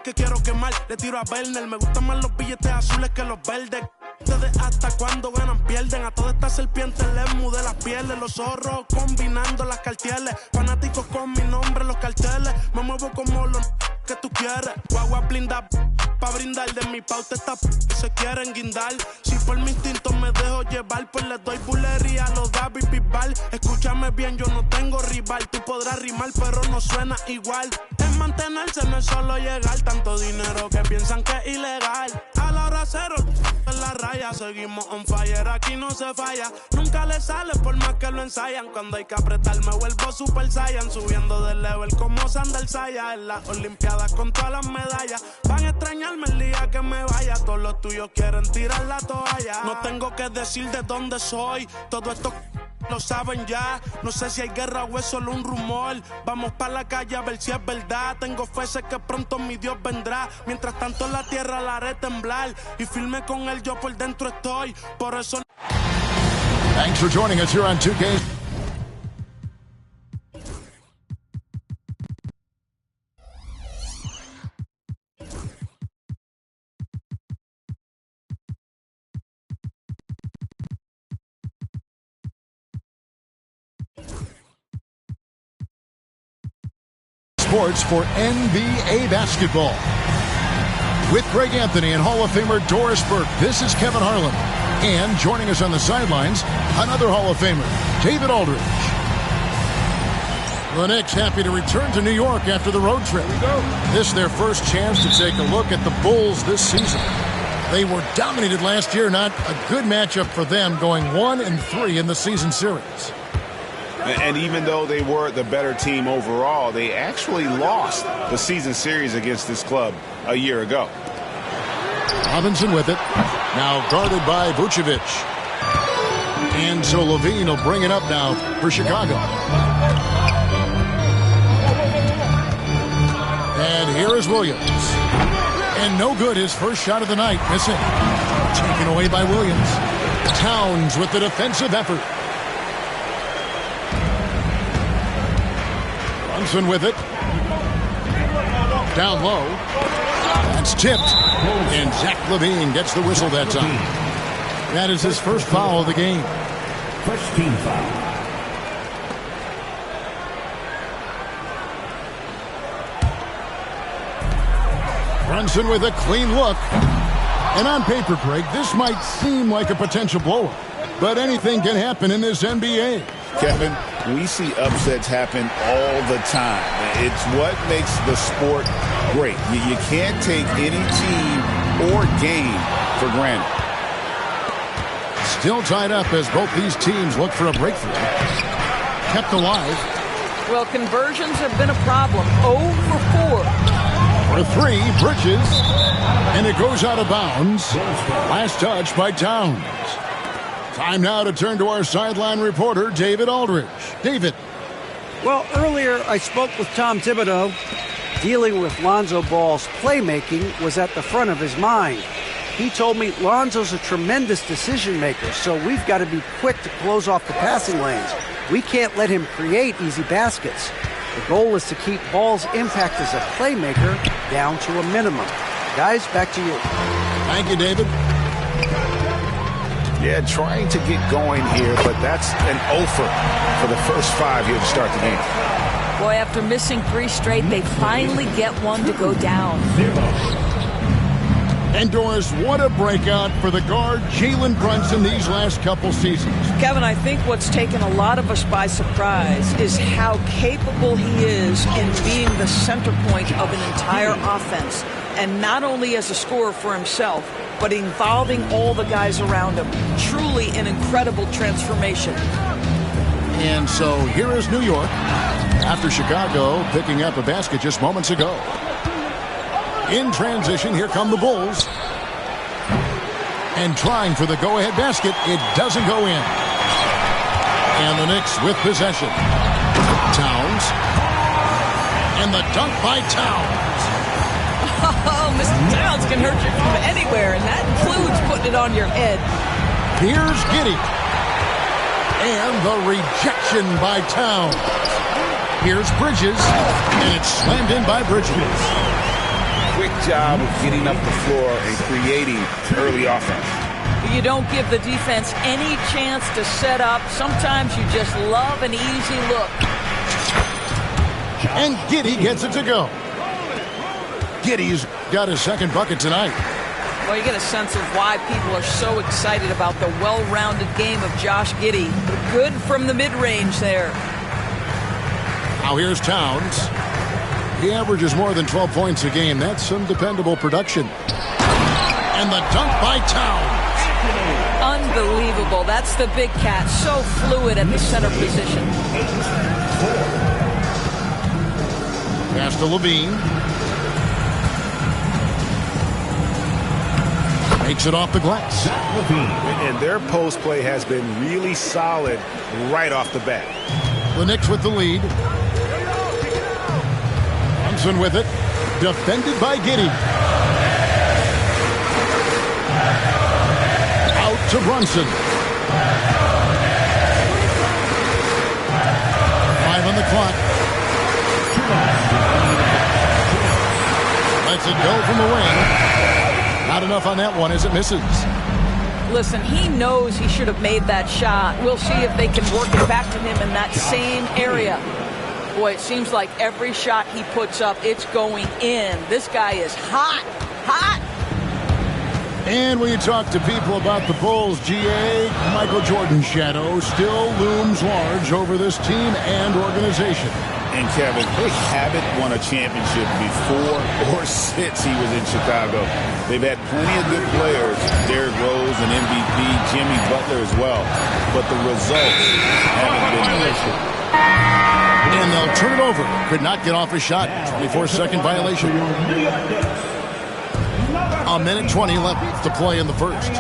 que quiero quemar, le tiro a Werner. Me gustan más los billetes azules que los verdes. Ustedes hasta cuando ganan pierden. A todas estas serpientes les mudé las pieles. Los zorros combinando las cartieles. Fanáticos con mi nombre en los carteles. Me muevo como los que tú quieres. Guagua blinda pa' brindar. De mi pauta esta se quieren guindar. Si por mi instinto me dejo llevar, pues les doy bulería a los David Bisbal. Escúchame bien, yo no tengo rival. Tú podrás rimar, pero no suena igual. Es mantenerse, no es solo llegar. Tanto dinero que piensan que es ilegal. A la hora cero, en la raya. Seguimos on fire, aquí no se falla. Nunca le sale por más que lo ensayan. Cuando hay que apretar me vuelvo Super Saiyan. Subiendo de level como Sandal Saya. En las olimpiadas con todas las medallas. Van a extrañarme el día que me vaya. Todos los tuyos quieren tirar la toalla. No tengo que decir de dónde soy. Todo esto lo saben ya. No sé si hay guerra o es solo un rumor. Vamos pa' la calle a ver si es verdad. Tengo fe, sé que pronto mi Dios vendrá. Mientras tanto la tierra la haré temblar. Y firme con él yo por dentro estoy. Por eso. Thanks for joining us here on 2K. Sports for NBA basketball. With Greg Anthony and Hall of Famer Doris Burke, this is Kevin Harlan. And joining us on the sidelines, another Hall of Famer, David Aldridge. The Knicks happy to return to New York after the road trip. This is their first chance to take a look at the Bulls this season. They were dominated last year, not a good matchup for them, going 1-3 in the season series. And even though they were the better team overall, they actually lost the season series against this club a year ago. Robinson with it. Now guarded by Vucevic. And so Levine will bring it up now for Chicago. And here is Williams. And no good, his first shot of the night. Missing. Taken away by Williams. Towns with the defensive effort. Brunson with it. Down low. That's tipped. And Zach LaVine gets the whistle that time. That is his first foul of the game. First team foul. Brunson with a clean look. And on paper, Greg, this might seem like a potential blowout. But anything can happen in this NBA. Kevin, we see upsets happen all the time. It's what makes the sport great. You can't take any team or game for granted. Still tied up as both these teams look for a breakthrough. Kept alive. Well, conversions have been a problem. 0 for 4. For 3, Bridges. And it goes out of bounds. Last touch by Towns. Time now to turn to our sideline reporter, David Aldridge. David. Well, earlier I spoke with Tom Thibodeau. Dealing with Lonzo Ball's playmaking was at the front of his mind. He told me Lonzo's a tremendous decision maker, so we've got to be quick to close off the passing lanes. We can't let him create easy baskets. The goal is to keep Ball's impact as a playmaker down to a minimum. Guys, back to you. Thank you, David. Yeah, trying to get going here, but that's an offer for the first 5 here to start the game. Boy, after missing 3 straight, they finally get one to go down. And Doris, what a breakout for the guard Jalen Brunson these last couple seasons. Kevin, I think what's taken a lot of us by surprise is how capable he is in being the center point of an entire offense. And not only as a scorer for himself, but involving all the guys around him. Truly an incredible transformation. And so here is New York after Chicago picking up a basket just moments ago. In transition, here come the Bulls. And trying for the go-ahead basket, it doesn't go in. And the Knicks with possession. Towns. And the dunk by Towns. Oh, Mr. Towns can hurt you from anywhere, and that includes putting it on your head. Here's Giddey. And the rejection by Towns. Here's Bridges, and it's slammed in by Bridges. terrific job of getting up the floor and creating early offense. You don't give the defense any chance to set up. Sometimes you just love an easy look. And Giddey gets it to go. Giddey's got his second bucket tonight. Well, you get a sense of why people are so excited about the well-rounded game of Josh Giddey. Good from the mid-range there. Now here's Towns. He averages more than 12 points a game. That's some dependable production. And the dunk by Towns. Unbelievable. That's the big cat. So fluid at the center position. Pass to Levine. Makes it off the glass. And their post play has been really solid right off the bat. The Knicks with the lead. Brunson with it. Defended by Giddey. Out to Brunson. 5 on the clock. Lets it go from the wing. Not enough on that one as it misses. Listen, he knows he should have made that shot. We'll see if they can work it back to him in that same area. Boy, it seems like every shot he puts up, it's going in. This guy is hot, hot. And when you talk to people about the Bulls, GA, Michael Jordan's shadow still looms large over this team and organization. And Kevin, they haven't won a championship before or since he was in Chicago. They've had plenty of good players, Derrick Rose and MVP, Jimmy Butler as well. But the results haven't been there. And they'll turn it over. Could not get off a shot. 24-second violation. A minute 20 left to play in the first.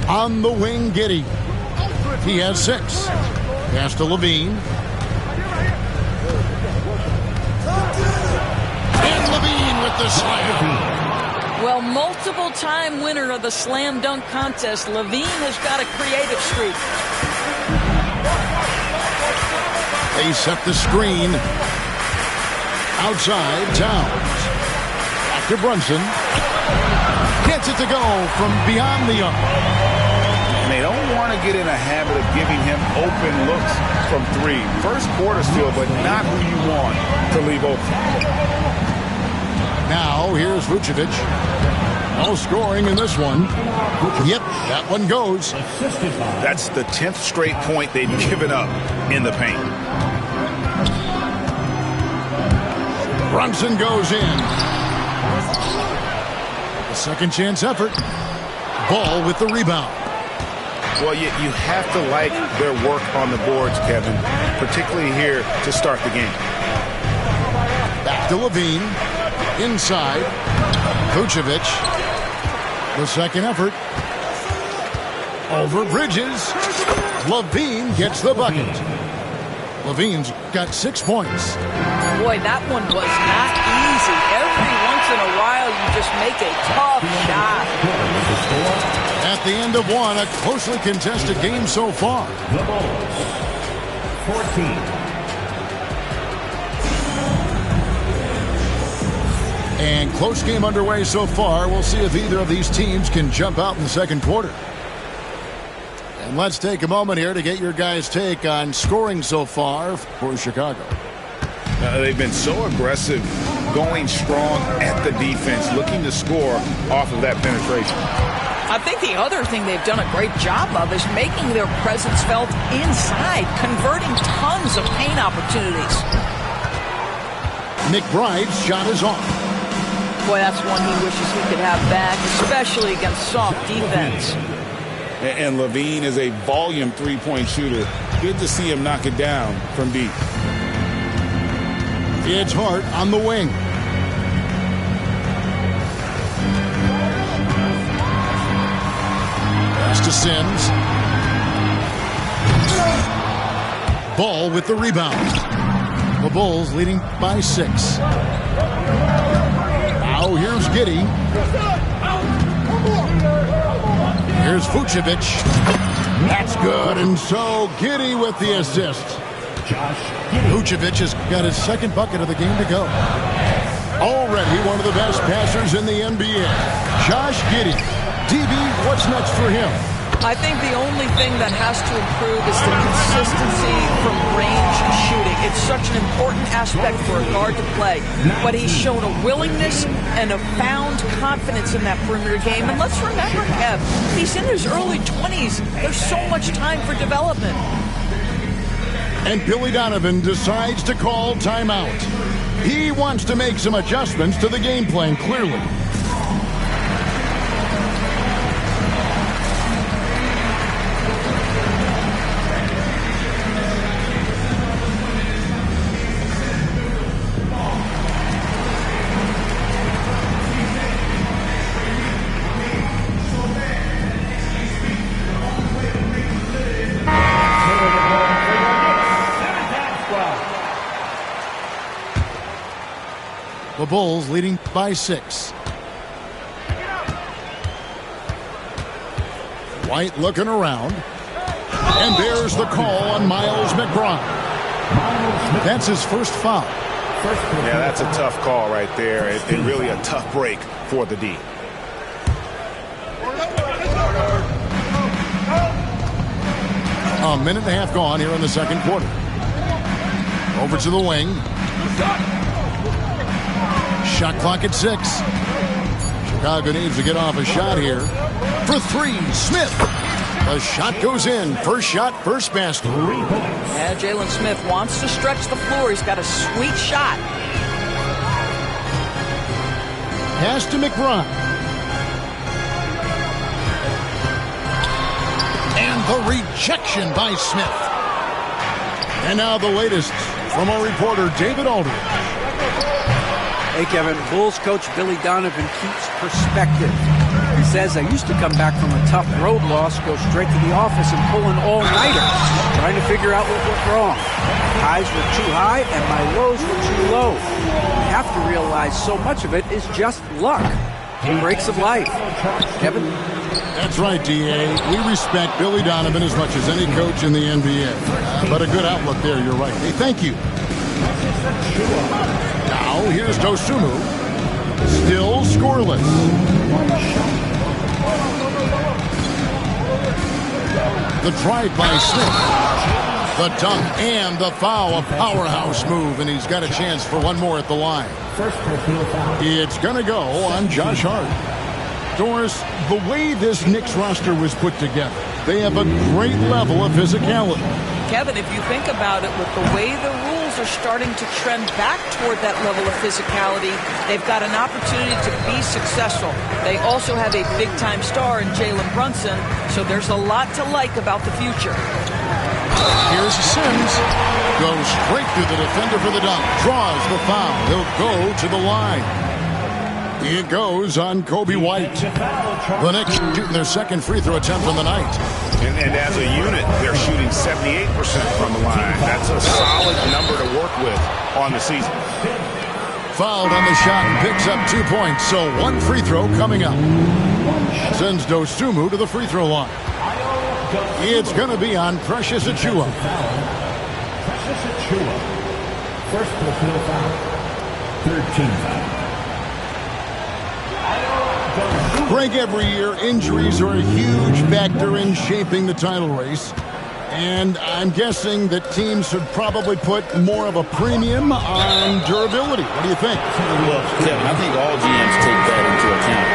On the wing, Giddey. He has 6. Pass to Levine. And Levine with the slam. Well, multiple-time winner of the slam dunk contest, Levine has got a creative streak. They set the screen. Outside, Towns. After Brunson. Gets it to go from beyond the arc. And they don't want to get in a habit of giving him open looks from 3. First quarter still, but not who you want to leave open. Now, here's Vucevic. No scoring in this one. Yep, that one goes. That's the 10th straight point they've given up in the paint. Brunson goes in. A second chance effort. Ball with the rebound. Well, you have to like their work on the boards, Kevin, particularly here to start the game. Back to Levine. Inside. Vucevic. The second effort. Over Bridges. Levine gets the bucket. Levine's got 6 points. Boy, that one was not easy. Every once in a while, you just make a tough shot. At the end of one, a closely contested game so far. The Bulls, 14. And close game underway so far. We'll see if either of these teams can jump out in the second quarter. And let's take a moment here to get your guys' take on scoring so far for Chicago. They've been so aggressive, going strong at the defense, looking to score off of that penetration. I think the other thing they've done a great job of is making their presence felt inside, converting tons of paint opportunities. McBride's shot is off. Boy, that's one he wishes he could have back, especially against soft defense. And Levine is a volume three-point shooter. Good to see him knock it down from deep. It's Hart on the wing. Pass to Sims. Ball with the rebound. The Bulls leading by 6. Now here's Giddey. Here's Vucevic. That's good. And so Giddey with the assist. Vucevic has got his second bucket of the game to go. Already one of the best passers in the NBA. Josh Giddey. DB, what's next for him? I think the only thing that has to improve is the consistency from range shooting. It's such an important aspect for a guard to play. But he's shown a willingness and a found confidence in that perimeter game. And let's remember, Kev, he's in his early 20s. There's so much time for development. And Billy Donovan decides to call timeout. He wants to make some adjustments to the game plan, clearly. The Bulls leading by 6. White looking around. And there's the call on Miles McBride. That's his first foul. Yeah, that's a tough call right there. And really a tough break for the D. A minute and a half gone here in the second quarter. Over to the wing. Shot clock at 6. Chicago needs to get off a shot here. For 3, Smith. The shot goes in. First shot, first basket. Yeah, Jalen Smith wants to stretch the floor. He's got a sweet shot. Pass to McBride. And the rejection by Smith. And now the latest from our reporter, David Aldridge. Hey, Kevin, Bulls coach Billy Donovan keeps perspective. He says, I used to come back from a tough road loss, go straight to the office and pull an all-nighter, trying to figure out what went wrong. My highs were too high and my lows were too low. You have to realize so much of it is just luck. Breaks of life. Kevin? That's right, D.A. We respect Billy Donovan as much as any coach in the NBA. But a good outlook there, you're right. Hey, thank you. Now, here's Dosunmu. Still scoreless. The drive by Smith. The dunk and the foul. A powerhouse move, and he's got a chance for one more at the line. It's going to go on Josh Hart. Doris, the way this Knicks roster was put together, they have a great level of physicality. Kevin, if you think about it, with the way the rules are starting to trend back toward that level of physicality, they've got an opportunity to be successful. They also have a big-time star in Jalen Brunson, so there's a lot to like about the future. Here's Sims. Goes straight through the defender for the dunk. Draws the foul. He'll go to the line. It goes on Kobe White. The Knicks shooting their second free throw attempt on the night. And as a unit, they're shooting 78% from the line. That's a solid number to work with on the season. Fouled on the shot and picks up 2 points. So one free throw coming up. Sends Dosunmu to the free throw line. It's going to be on Precious Achiuwa. Precious Achiuwa. First personal foul. 13 foul. Greg, every year, injuries are a huge factor in shaping the title race. And I'm guessing that teams should probably put more of a premium on durability. What do you think? Well, Kevin, I think all GMs take that into account.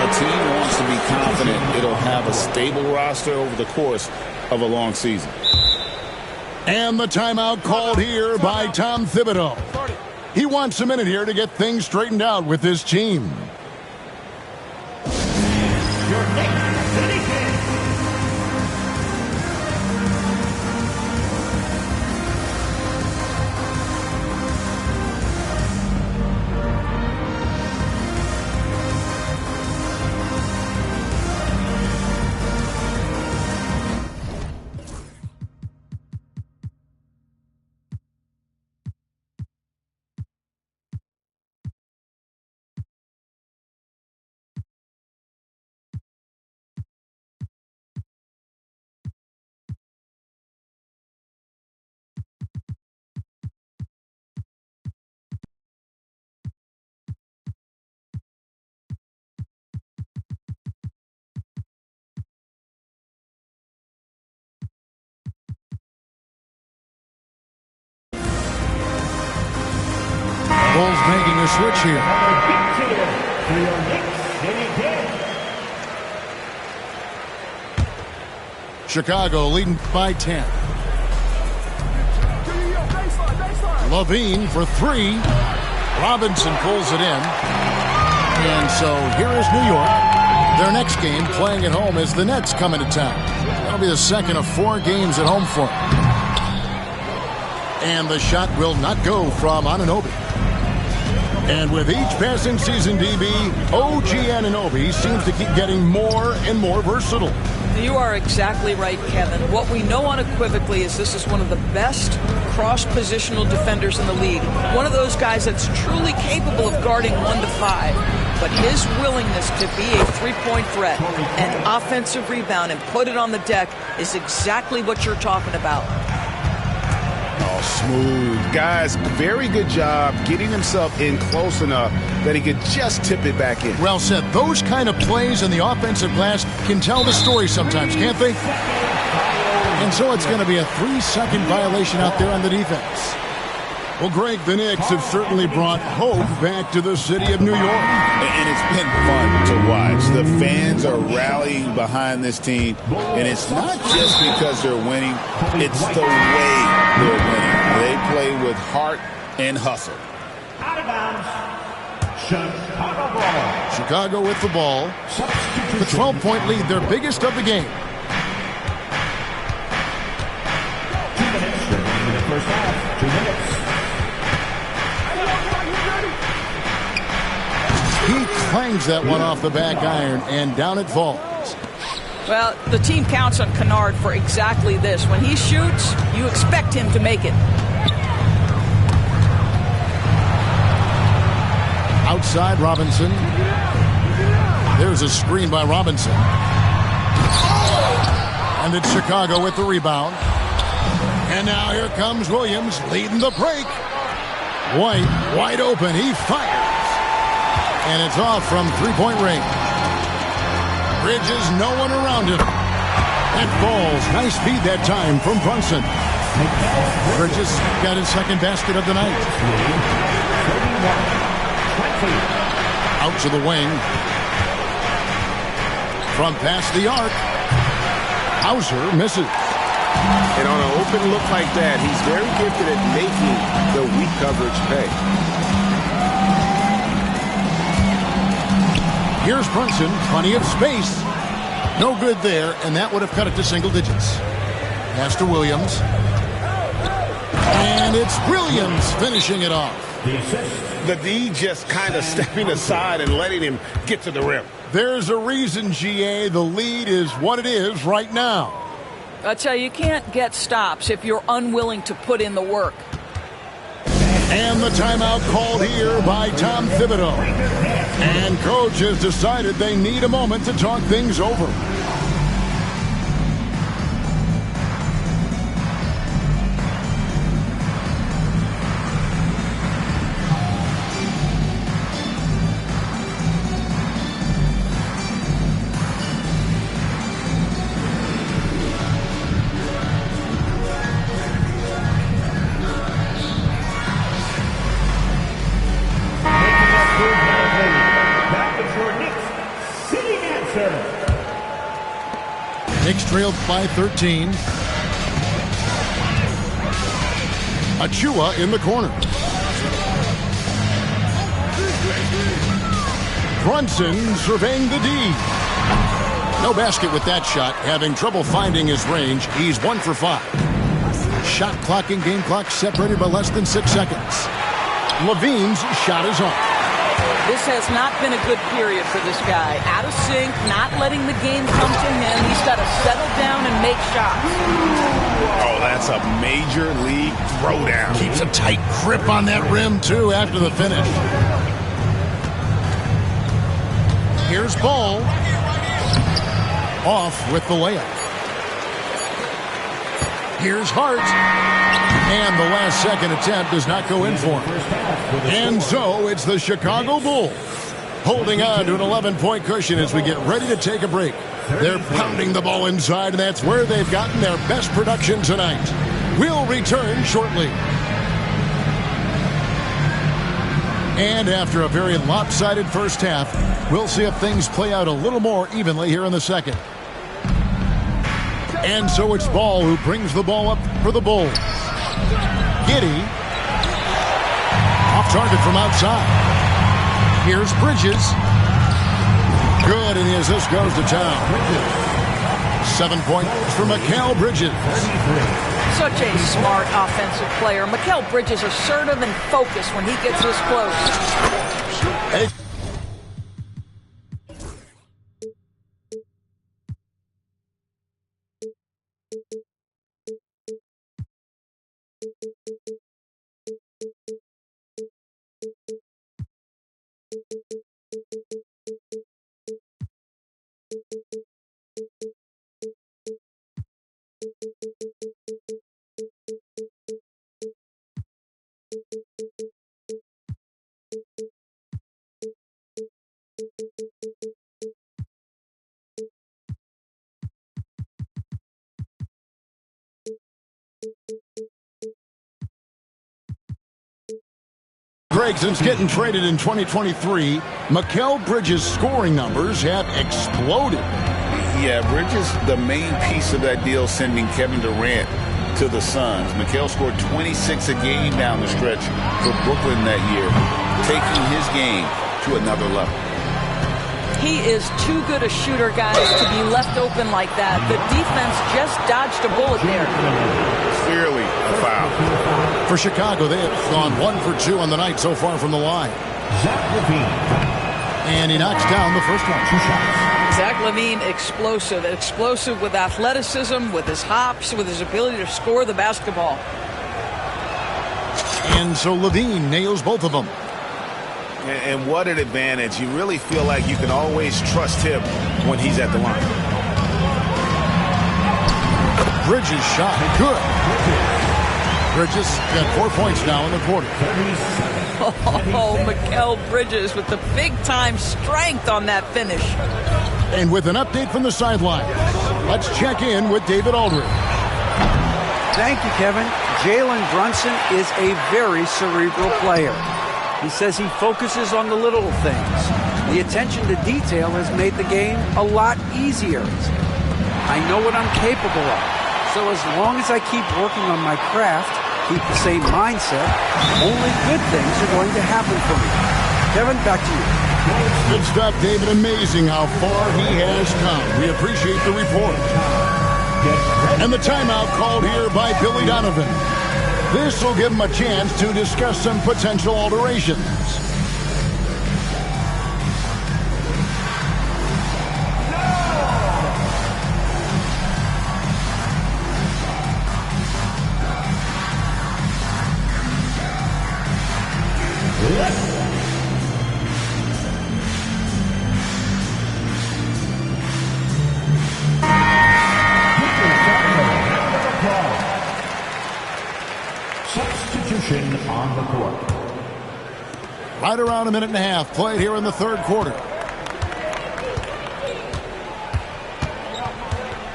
A team wants to be confident it'll have a stable roster over the course of a long season. And the timeout called here by Tom Thibodeau. He wants a minute here to get things straightened out with his team. Your Knicks City Bulls making a switch here. For your Knicks City Kings. Chicago leading by 10. Levine for three. Robinson pulls it in. And so here is New York. Their next game playing at home as the Nets come into town. That'll be the second of 4 games at home for them. And the shot will not go from Anunoby. And with each passing season, DB, OG Anunoby seems to keep getting more and more versatile. You are exactly right, Kevin. What we know unequivocally is this is one of the best cross-positional defenders in the league. One of those guys that's truly capable of guarding 1 to 5. But his willingness to be a three-point threat, an offensive rebound, and put it on the deck is exactly what you're talking about. Oh, smooth. Guys, very good job getting himself in close enough that he could just tip it back in. Well said. Those kind of plays in the offensive glass can tell the story sometimes, can't they? And so it's going to be a 3-second violation out there on the defense. Well, Greg, the Knicks have certainly brought hope back to the city of New York. And it's been fun to watch. The fans are rallying behind this team. And it's not just because they're winning. It's the way they're winning. They play with heart and hustle. Out of bounds. Chicago ball. Chicago with the ball. The 12-point lead, their biggest of the game. 2 minutes remaining in the first half. 2 minutes. He clangs that one off the back iron, and down it falls. Well, the team counts on Kennard for exactly this. When he shoots, you expect him to make it. Outside, Robinson. There's a screen by Robinson. And it's Chicago with the rebound. And now here comes Williams leading the break. White, wide open. He fires. And it's off from three-point range. Bridges, no one around him. It falls. Nice feed that time from Brunson. Bridges got his second basket of the night. Out to the wing. From past the arc. Hauser misses. And on an open look like that, he's very gifted at making the weak coverage pay. Here's Brunson, plenty of space. No good there, and that would have cut it to single digits. Pass to Williams. And it's Williams finishing it off. The D just kind of stepping aside and letting him get to the rim. There's a reason, GA, the lead is what it is right now. I tell you can't get stops if you're unwilling to put in the work. And the timeout called here by Tom Thibodeau. And coach has decided they need a moment to talk things over. Knicks trailed by 13. Achua in the corner. Brunson surveying the D. No basket with that shot. Having trouble finding his range. He's 1 for 5. Shot clock and game clock separated by less than 6 seconds. Levine's shot is off. This has not been a good period for this guy. Out of sync, not letting the game come to him. He's got to settle down and make shots. Oh, that's a major league throwdown. Keeps a tight grip on that rim, too, after the finish. Here's Ball. Off with the layup. Here's Hart. And the last second attempt does not go in for him. And so it's the Chicago Bulls holding on to an 11-point cushion as we get ready to take a break. They're pounding the ball inside, and that's where they've gotten their best production tonight. We'll return shortly. And after a very lopsided first half, we'll see if things play out a little more evenly here in the second. And so it's Ball who brings the ball up for the Bulls. Giddey. Off target from outside. Here's Bridges. Good, and the assist goes to town. 7 points for Mikal Bridges. Such a smart offensive player. Mikal Bridges assertive and focused when he gets this close. Hey. Greg, since getting traded in 2023, Mikal Bridges' scoring numbers have exploded. Yeah, Bridges, the main piece of that deal, sending Kevin Durant to the Suns. Mikal scored 26 a game down the stretch for Brooklyn that year, taking his game to another level. He is too good a shooter, guys, to be left open like that. The defense just dodged a bullet there. Clearly a foul. For Chicago, they have gone 1 for 2 on the night so far from the line. And he knocks down the first one. Zach LaVine, explosive. Explosive with athleticism, with his hops, with his ability to score the basketball. And so LaVine nails both of them. And what an advantage. You really feel like you can always trust him when he's at the line. Bridges shot. Good. Bridges got 4 points now in the quarter. Oh, Mikal Bridges with the big-time strength on that finish. And with an update from the sideline, let's check in with David Aldridge. Thank you, Kevin. Jalen Brunson is a very cerebral player. He says he focuses on the little things. The attention to detail has made the game a lot easier. I know what I'm capable of. So as long as I keep working on my craft, keep the same mindset, only good things are going to happen for me. Kevin, back to you. Good stuff, David. Amazing how far he has come. We appreciate the report. And the timeout called here by Billy Donovan. This will give him a chance to discuss some potential alterations. On the court. Right around a minute and a half played here in the third quarter.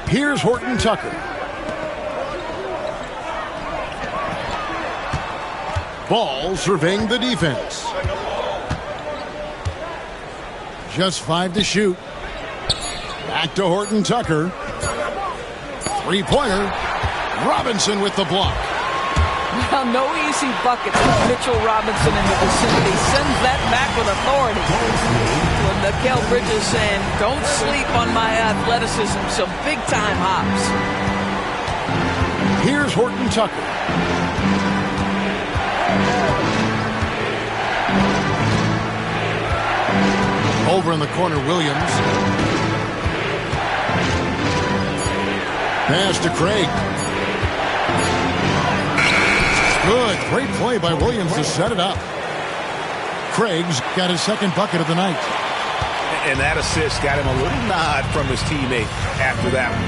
Here's Horton Tucker. Ball surveying the defense. Just 5 to shoot. Back to Horton Tucker. Three-pointer. Robinson with the block. Well, no easy buckets with Mitchell Robinson in the vicinity. Sends that back with authority. With Mikal Bridges saying, don't sleep on my athleticism, some big-time hops. Here's Horton Tucker. Over in the corner, Williams. Pass to Craig. Good. Great play by Williams to set it up. Craig's got his second bucket of the night. And that assist got him a little nod from his teammate after that one.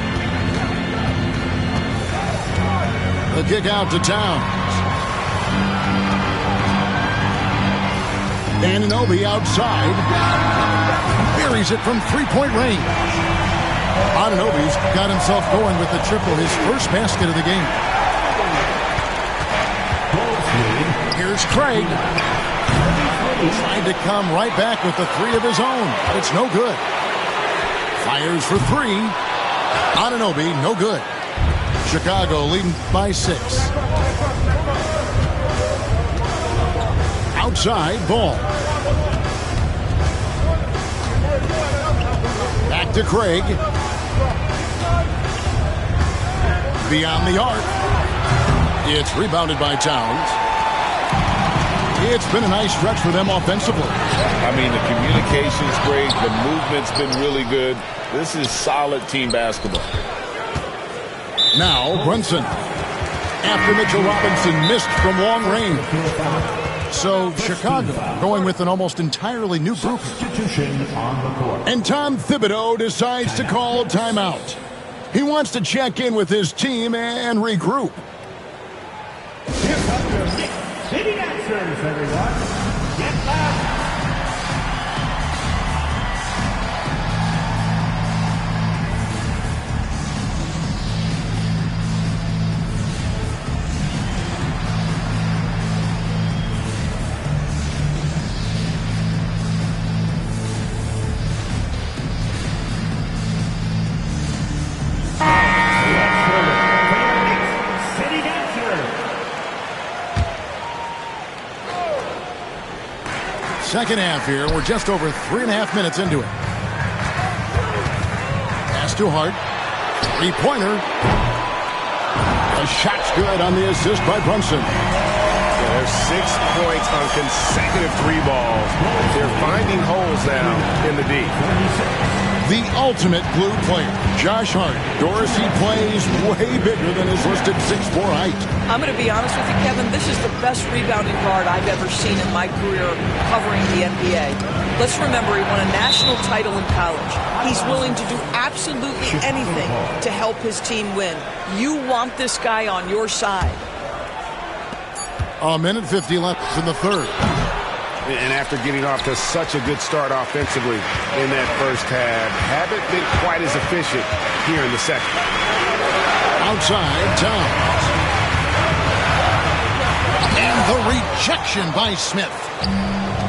The kick out to Towns. Anunoby outside. Buries it from three-point range. Anunoby's got himself going with the triple, his first basket of the game. Here's Craig. Tried to come right back with the three of his own, but it's no good. Fires for three. Anunoby, no good. Chicago leading by 6. Outside ball. Back to Craig. Beyond the arc. It's rebounded by Towns. It's been a nice stretch for them offensively. I mean, the communication's great. The movement's been really good. This is solid team basketball. Now Brunson. After Mitchell Robinson missed from long range. So Chicago going with an almost entirely new group. And Tom Thibodeau decides to call timeout. He wants to check in with his team and regroup. City Dancers, everyone. Get loud. Second half here. We're just over 3.5 minutes into it. Pass to Hart. Three-pointer. The shot's good on the assist by Brunson. There's 6 points on consecutive 3 balls. They're finding holes now in the D. The ultimate glue player, Josh Hart. Dorsey plays way bigger than his listed 6'4" height. I'm going to be honest with you, Kevin. This is the best rebounding guard I've ever seen in my career covering the NBA. Let's remember, he won a national title in college. He's willing to do absolutely anything to help his team win. You want this guy on your side. A minute 50 left in the third. And after getting off to such a good start offensively in that first half, haven't been quite as efficient here in the second. Outside, Towns. And the rejection by Smith.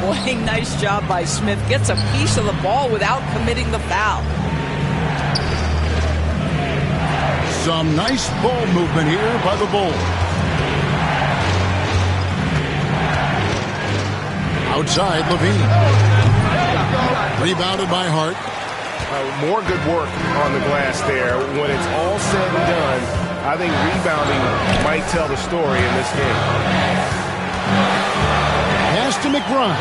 Boy, nice job by Smith. Gets a piece of the ball without committing the foul. Some nice ball movement here by the Bulls. Outside, Levine. Rebounded by Hart. More good work on the glass there. When it's all said and done, I think rebounding might tell the story in this game. Pass to McBride.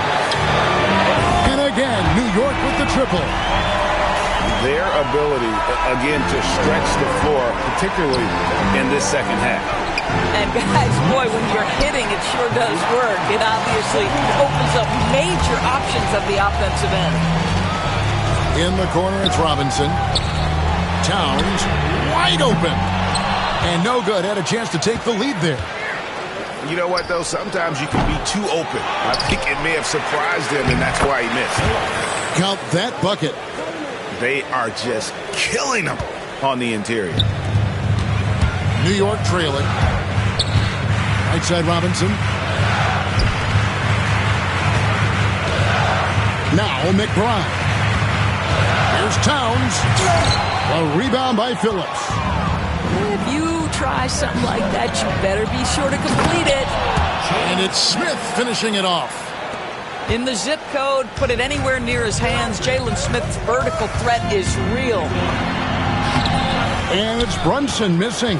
And again, New York with the triple. Their ability, again, to stretch the floor, particularly in this second half. And guys, boy, when you're hitting, it sure does work. It obviously opens up major options at the offensive end. In the corner, it's Robinson. Towns, wide open. And no good. Had a chance to take the lead there. You know what, though? Sometimes you can be too open. I think it may have surprised him, and that's why he missed. Count that bucket. They are just killing them on the interior. New York trailing. Right side Robinson. Now McBride. Here's Towns. A rebound by Phillips. If you try something like that, you better be sure to complete it. And it's Smith finishing it off. In the zip code, put it anywhere near his hands. Jalen Smith's vertical threat is real. And it's Brunson missing.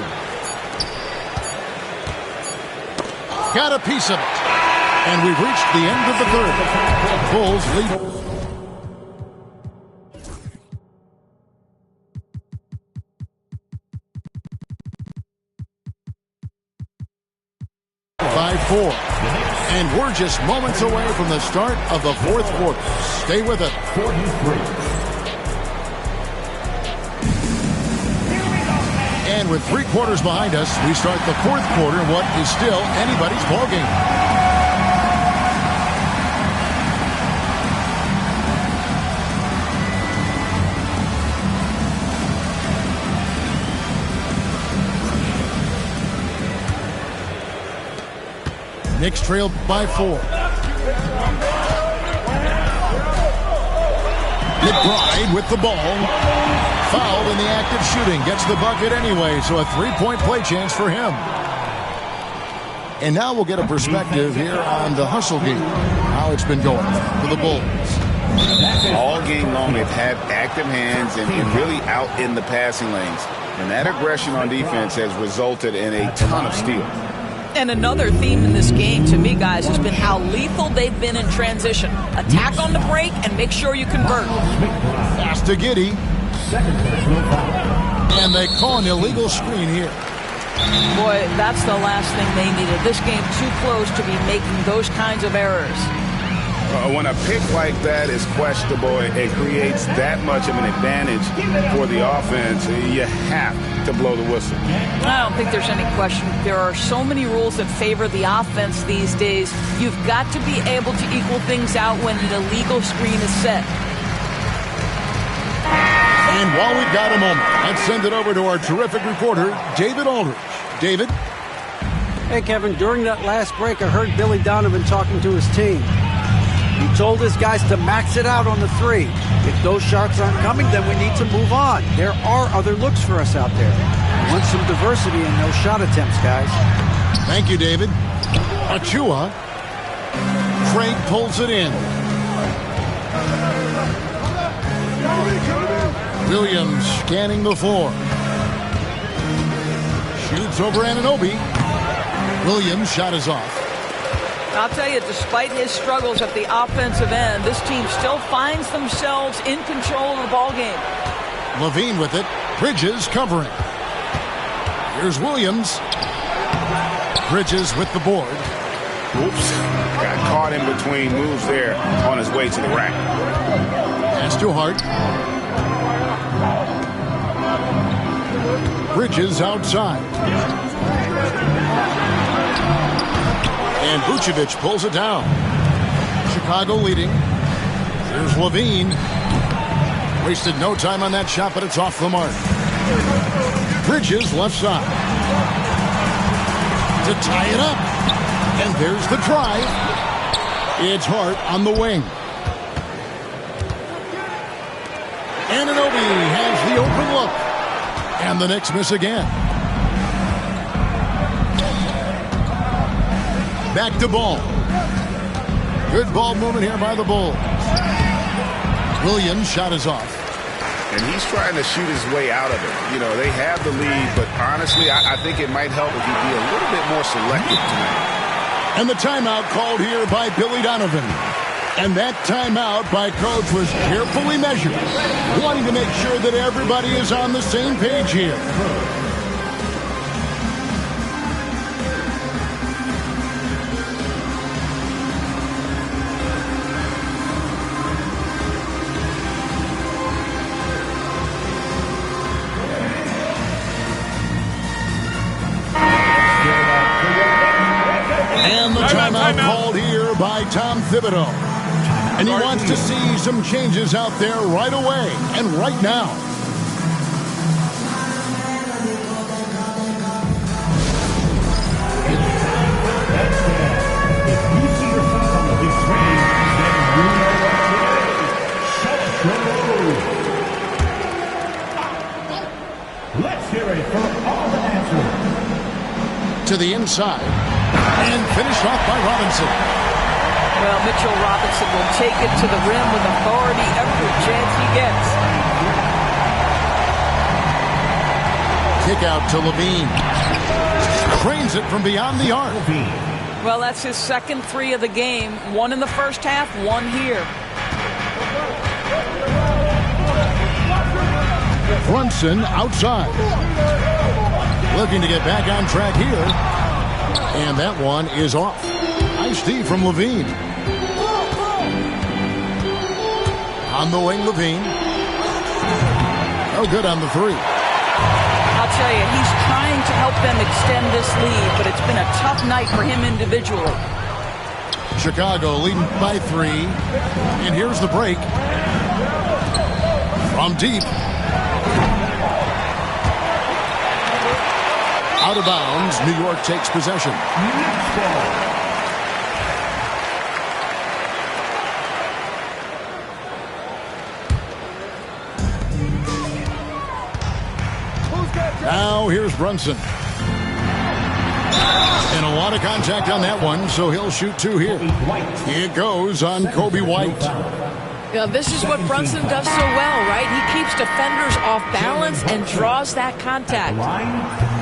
Got a piece of it. And we've reached the end of the third. Bulls lead. By 4. And we're just moments away from the start of the fourth quarter. Stay with it. 43. And with 3 quarters behind us, we start the fourth quarter in what is still anybody's ballgame. Knicks trail by 4. McBride with the ball. Fouled in the act of shooting. Gets the bucket anyway, so a three-point play chance for him. And now we'll get a perspective here on the hustle game, how it's been going for the Bulls. All game long, they've had active hands and really out in the passing lanes. And that aggression on defense has resulted in a ton of steals. And another theme in this game, to me, guys, has been how lethal they've been in transition. Attack on the break and make sure you convert. Pass to Giddey. And they call an illegal screen here. Boy, that's the last thing they needed. This game too close to be making those kinds of errors. When a pick like that is questionable, it creates that much of an advantage for the offense. You have to blow the whistle. I don't think there's any question. There are so many rules that favor the offense these days. You've got to be able to equal things out when an illegal screen is set. And while we've got a moment, let's send it over to our terrific reporter, David Aldridge. David? Hey, Kevin, during that last break, I heard Billy Donovan talking to his team. He told his guys to max it out on the three. If those shots aren't coming, then we need to move on. There are other looks for us out there. We want some diversity in those shot attempts, guys. Thank you, David. Achua. Craig pulls it in. Williams scanning the floor. Shoots over Anunoby. Williams' shot is off. I'll tell you, despite his struggles at the offensive end, this team still finds themselves in control of the ballgame. Levine with it. Bridges covering. Here's Williams. Bridges with the board. Oops. Got caught in between moves there on his way to the rack. Pass to Hart. Bridges outside. And Vucevic pulls it down. Chicago leading. Here's Levine. Wasted no time on that shot, but it's off the mark. Bridges left side. To tie it up. And there's the drive. It's Hart on the wing. Anunoby has the open look. And the Knicks miss again. Back to ball. Good ball movement here by the Bulls. Williams' shot is off. And he's trying to shoot his way out of it. You know, they have the lead, but honestly, I think it might help if he'd be a little bit more selective tonight. And the timeout called here by Billy Donovan. And that timeout by Coach was carefully measured, wanting to make sure that everybody is on the same page here. And the timeout called here by Tom Thibodeau. And he wants to see some changes out there right away and right now. If you see yourself on the big screen, then you know what to do. Let's hear it for all the answers. To the inside. And finished off by Robinson. Well, Mitchell Robinson will take it to the rim with authority every chance he gets. Kick out to Levine. Cranes it from beyond the arc. Well, that's his second three of the game. One in the first half, one here. Brunson outside. Looking to get back on track here. And that one is off. Nice D from Levine. On the wing, Levine. Oh, good on the three. I'll tell you, he's trying to help them extend this lead, but it's been a tough night for him individually. Chicago leading by 3. And here's the break. From deep. Out of bounds, New York takes possession. Now here's Brunson. And a lot of contact on that one, so he'll shoot 2 here. It goes on Kobe White. Yeah, this is what Brunson does so well, right? He keeps defenders off balance and draws that contact.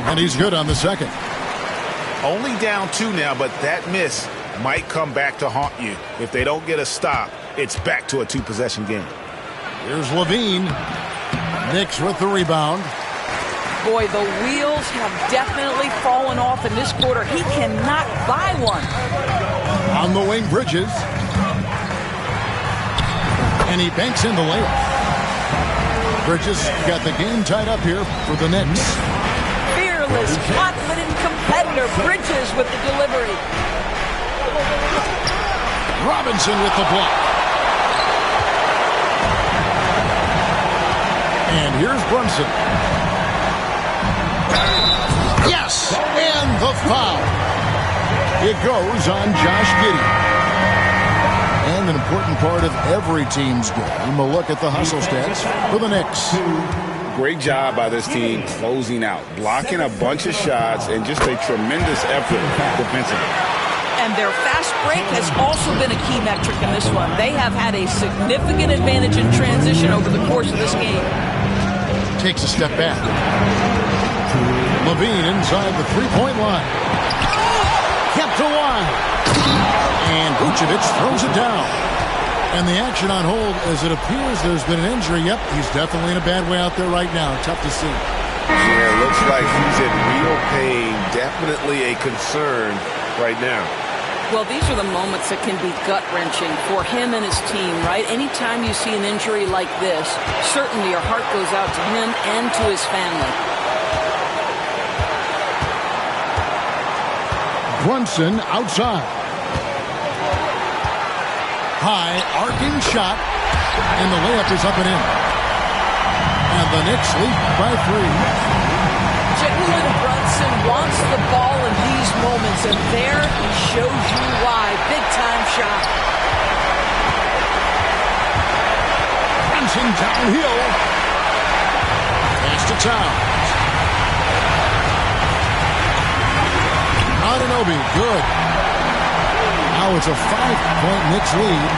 And he's good on the second. Only down 2 now, but that miss might come back to haunt you. If they don't get a stop, it's back to a 2-possession game. Here's Levine. Knicks with the rebound. Boy, the wheels have definitely fallen off in this quarter. He cannot buy one. On the wing, Bridges. And he banks in the layup. Bridges got the game tied up here for the Knicks. Fearless, confident competitor. Bridges with the delivery. Robinson with the block. And here's Brunson. Yes! And the foul. It goes on Josh Giddey. And an important part of every team's game. A look at the hustle stats for the Knicks. Great job by this team closing out, blocking a bunch of shots, and just a tremendous effort defensively. And their fast break has also been a key metric in this one. They have had a significant advantage in transition over the course of this game. Takes a step back. Levine inside the three-point line. Kept alive. And Vucevic throws it down. And the action on hold as it appears there's been an injury. Yep, he's definitely in a bad way out there right now. Tough to see. Yeah, looks like he's in real pain. Definitely a concern right now. Well, these are the moments that can be gut-wrenching for him and his team, right? Anytime you see an injury like this, certainly your heart goes out to him and to his family. Brunson outside. High, arcing shot, and the layup is up and in. And the Knicks lead by 3. Jalen Brunson wants the ball in these moments, and there he shows you why. Big-time shot. Brunson downhill. Pass to Towns. Anunoby, good. Now it's a 5-point Knicks lead.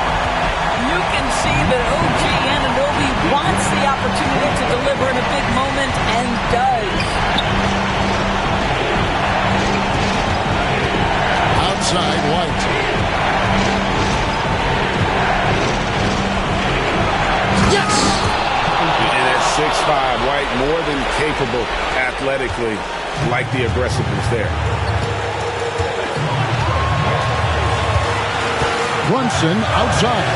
You can see that OG Anunoby wants the opportunity to deliver in a big moment, and does. Outside, White. Yes! And at 6'5", White more than capable athletically, like the aggressiveness there. Brunson outside.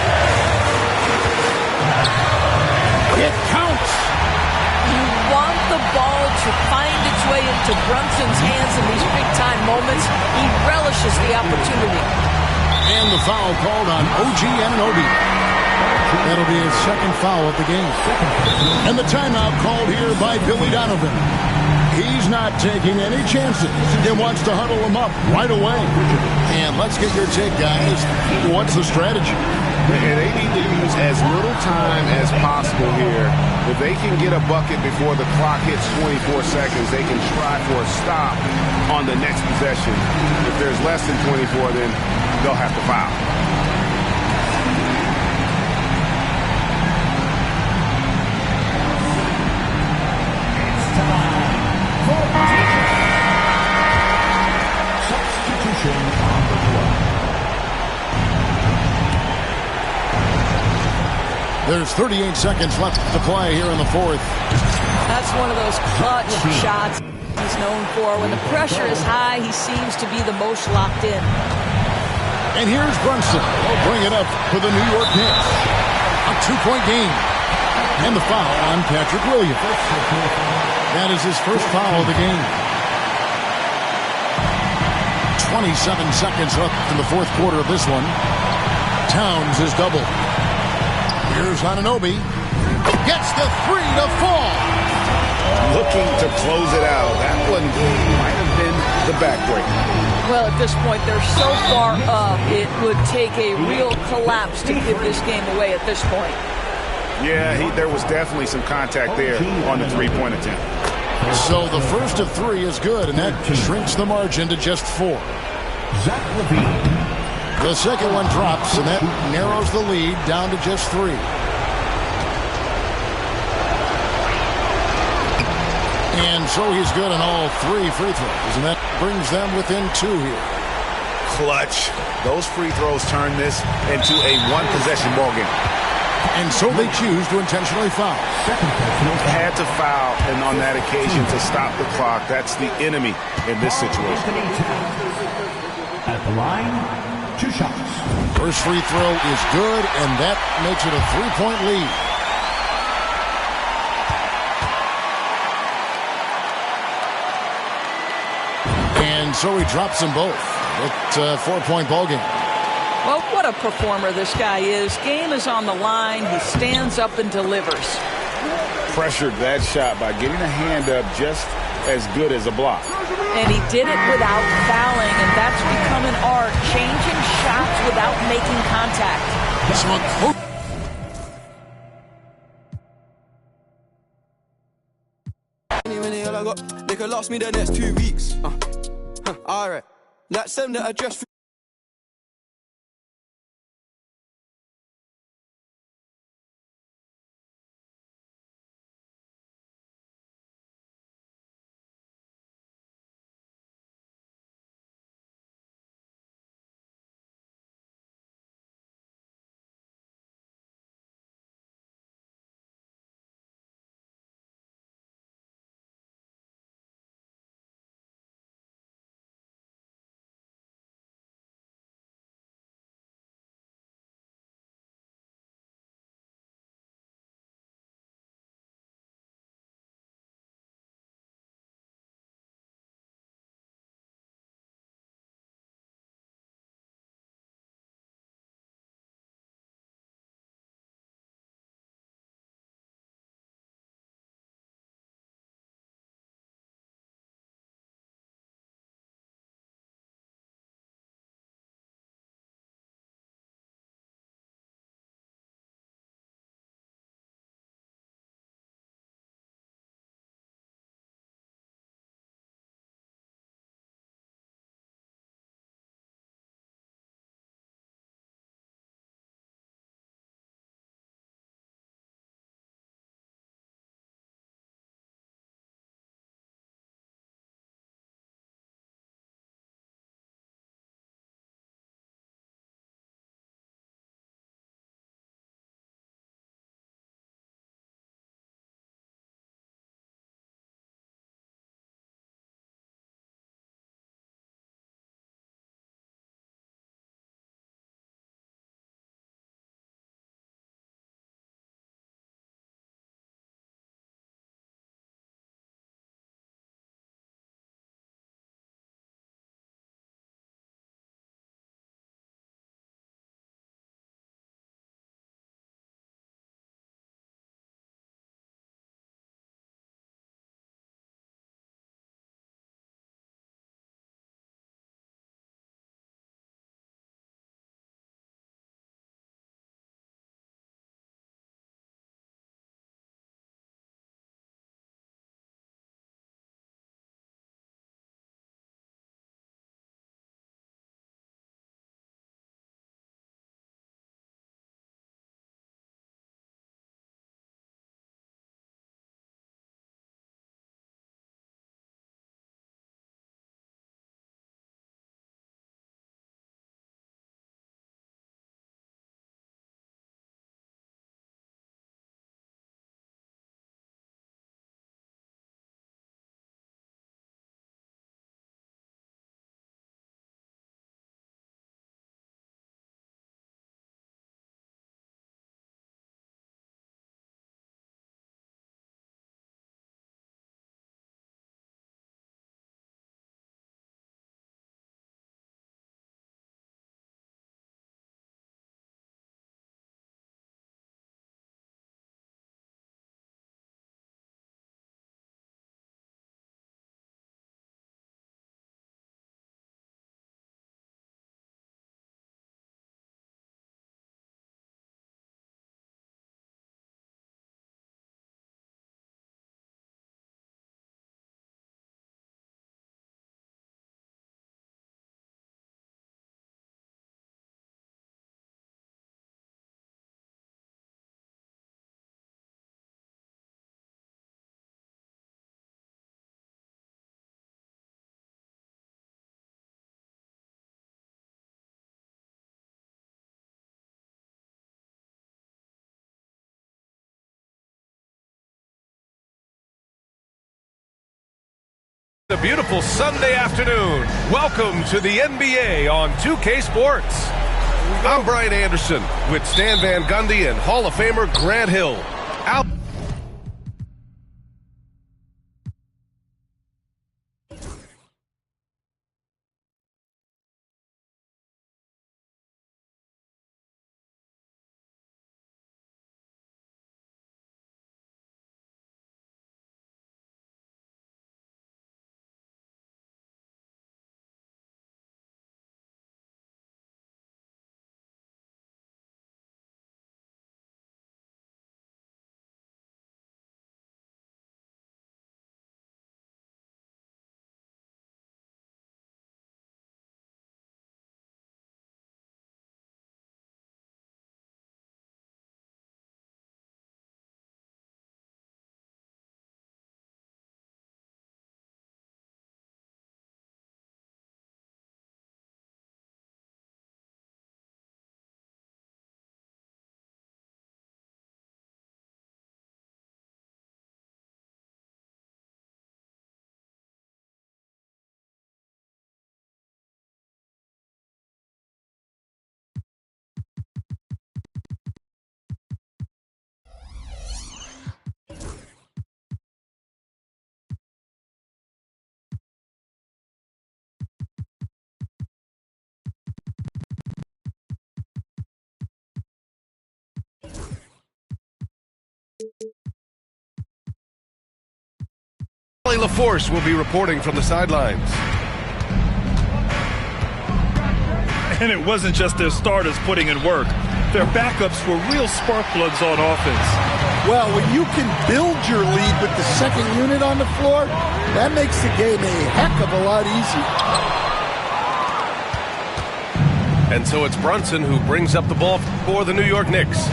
It counts. You want the ball to find its way into Brunson's hands in these big-time moments. He relishes the opportunity. And the foul called on OG Anunoby. That'll be his second foul of the game. And the timeout called here by Billy Donovan. He's not taking any chances. He wants to huddle him up right away. And let's get your take, guys. What's the strategy? And they need to use as little time as possible here. If they can get a bucket before the clock hits 24 seconds, they can try for a stop on the next possession. If there's less than 24, then they'll have to foul. There's 38 seconds left to play here in the fourth. That's one of those clutch shots he's known for. When the pressure is high, he seems to be the most locked in. And here's Brunson. He'll bring it up for the New York Knicks. A 2-point game. And the foul on Patrick Williams. That is his first foul of the game. 27 seconds left in the fourth quarter of this one. Towns is doubled. Here's Anunoby. Gets the 3 to fall. Looking to close it out. That one might have been the backbreaker. Well, at this point, they're so far up, it would take a real collapse to give this game away at this point. Yeah, there was definitely some contact there on the three-point attempt. So the first of 3 is good, and that shrinks the margin to just 4. Zach Levine. The second one drops, and that narrows the lead down to just 3. And so he's good on all 3 free throws, and that brings them within 2 here. Clutch. Those free throws turn this into a one-possession ball game. And so they choose to intentionally foul. Had to foul, and on that occasion to stop the clock. That's the enemy in this situation. At the line, 2 shots. First free throw is good, and that makes it a 3-point lead. And so he drops them both. It's a 4-point ball game. Well, what a performer this guy is. Game is on the line. He stands up and delivers. Pressured that shot by getting a hand up just as good as a block. And he did it without fouling, and that's become an art, changing shots without making contact. They could last me the next 2 weeks. Alright. That's them that are just a beautiful Sunday afternoon. Welcome to the NBA on 2K Sports. I'm Brian Anderson with Stan Van Gundy and Hall of Famer Grant Hill. LaForce will be reporting from the sidelines. And it wasn't just their starters putting in work. Their backups were real spark plugs on offense. Well, when you can build your lead with the second unit on the floor, that makes the game a heck of a lot easier. And so it's Brunson who brings up the ball for the New York Knicks.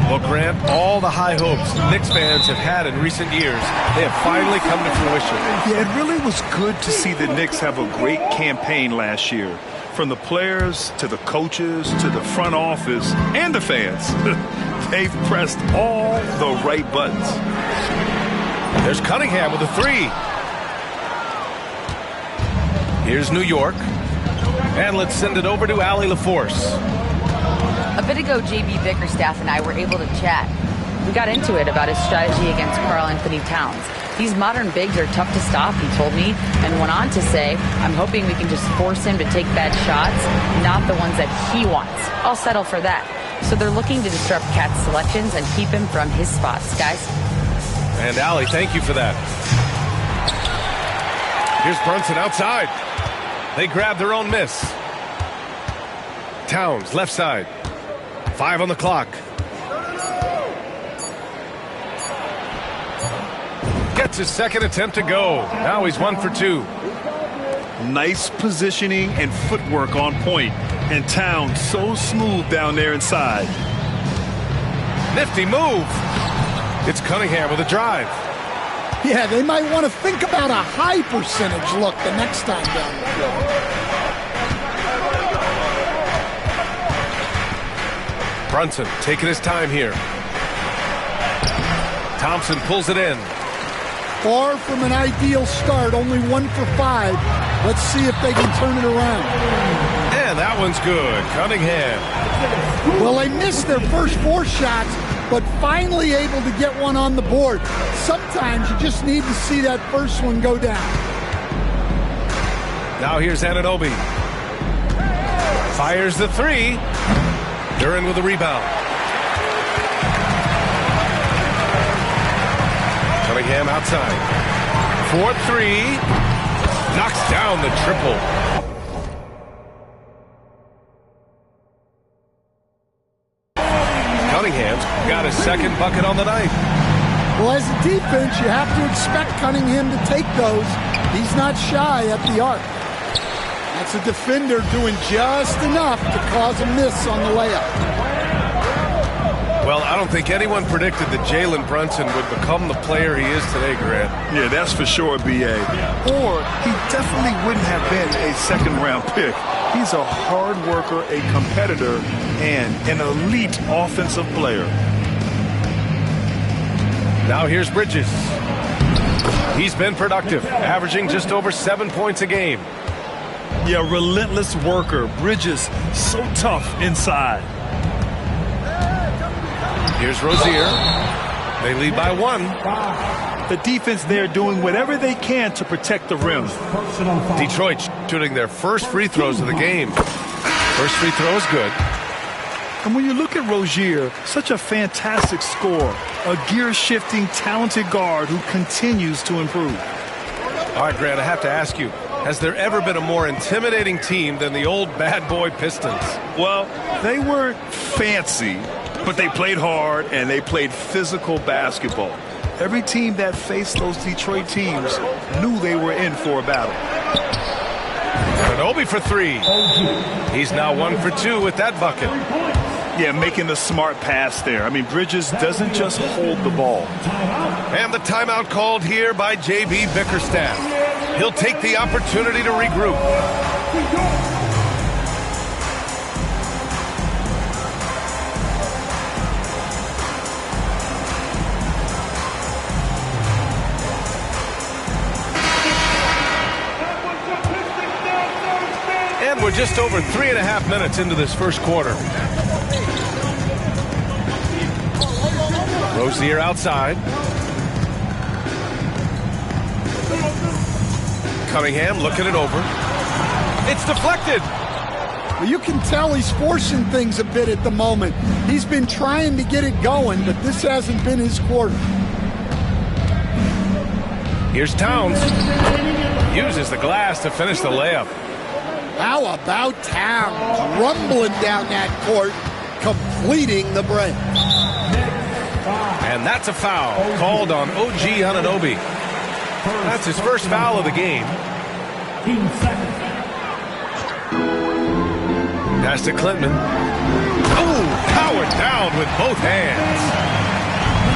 Well, Grant, all the high hopes Knicks fans have had in recent years, they have finally come to fruition. Yeah, it really was good to see the Knicks have a great campaign last year. From the players to the coaches to the front office and the fans. They've pressed all the right buttons. There's Cunningham with a three. Here's New York. And let's send it over to Allie LaForce. A bit ago, J.B. Bickerstaff and I were able to chat. We got into it about his strategy against Karl Anthony Towns. These modern bigs are tough to stop, he told me, and went on to say, I'm hoping we can just force him to take bad shots, not the ones that he wants. I'll settle for that. So they're looking to disrupt Cat's selections and keep him from his spots, guys. And Allie, thank you for that. Here's Brunson outside. They grab their own miss. Towns, left side. 5 on the clock. Gets his second attempt to go. Now he's 1 for 2. Nice positioning and footwork on point. And Towns so smooth down there inside. Nifty move. It's Cunningham with a drive. Yeah, they might want to think about a high percentage look the next time down the floor. Brunson taking his time here. Thompson pulls it in. Far from an ideal start, only 1 for 5. Let's see if they can turn it around. And that one's good. Cunningham. Well, they missed their first 4 shots, but finally able to get one on the board. Sometimes you just need to see that first one go down. Now here's Anunoby. Fires the 3. Duran with a rebound. Cunningham outside. 4-3. Knocks down the triple. Cunningham's got his second bucket on the night. Well, as a defense, you have to expect Cunningham to take those. He's not shy at the arc. That's a defender doing just enough to cause a miss on the layup. Well, I don't think anyone predicted that Jalen Brunson would become the player he is today, Grant. Yeah, that's for sure, B.A. Or he definitely wouldn't have been a second-round pick. He's a hard worker, a competitor, and an elite offensive player. Now here's Bridges. He's been productive, averaging just over 7 points a game. Yeah, relentless worker. Bridges, so tough inside. Here's Rozier. They lead by 1. The defense there doing whatever they can to protect the rim. Detroit shooting their first free throws of the game. First free throw is good. And when you look at Rozier, such a fantastic scorer, a gear-shifting, talented guard who continues to improve. All right, Grant, I have to ask you, has there ever been a more intimidating team than the old bad boy Pistons? Well, they weren't fancy, but they played hard and they played physical basketball. Every team that faced those Detroit teams knew they were in for a battle. Anunoby for 3. He's now 1 for 2 with that bucket. Yeah, making the smart pass there. I mean, Bridges doesn't just hold the ball. And the timeout called here by J.B. Bickerstaff. He'll take the opportunity to regroup. And we're just over 3.5 minutes into this first quarter. Rozier outside. Cunningham looking it over. It's deflected. Well, you can tell he's forcing things a bit at the moment. He's been trying to get it going, but this hasn't been his quarter. Here's Towns. Uses the glass to finish the layup. How about Towns rumbling down that court, completing the break. And that's a foul called on OG Anunoby. That's his first foul of the game. Pass to Clinton. Oh, powered down with both hands.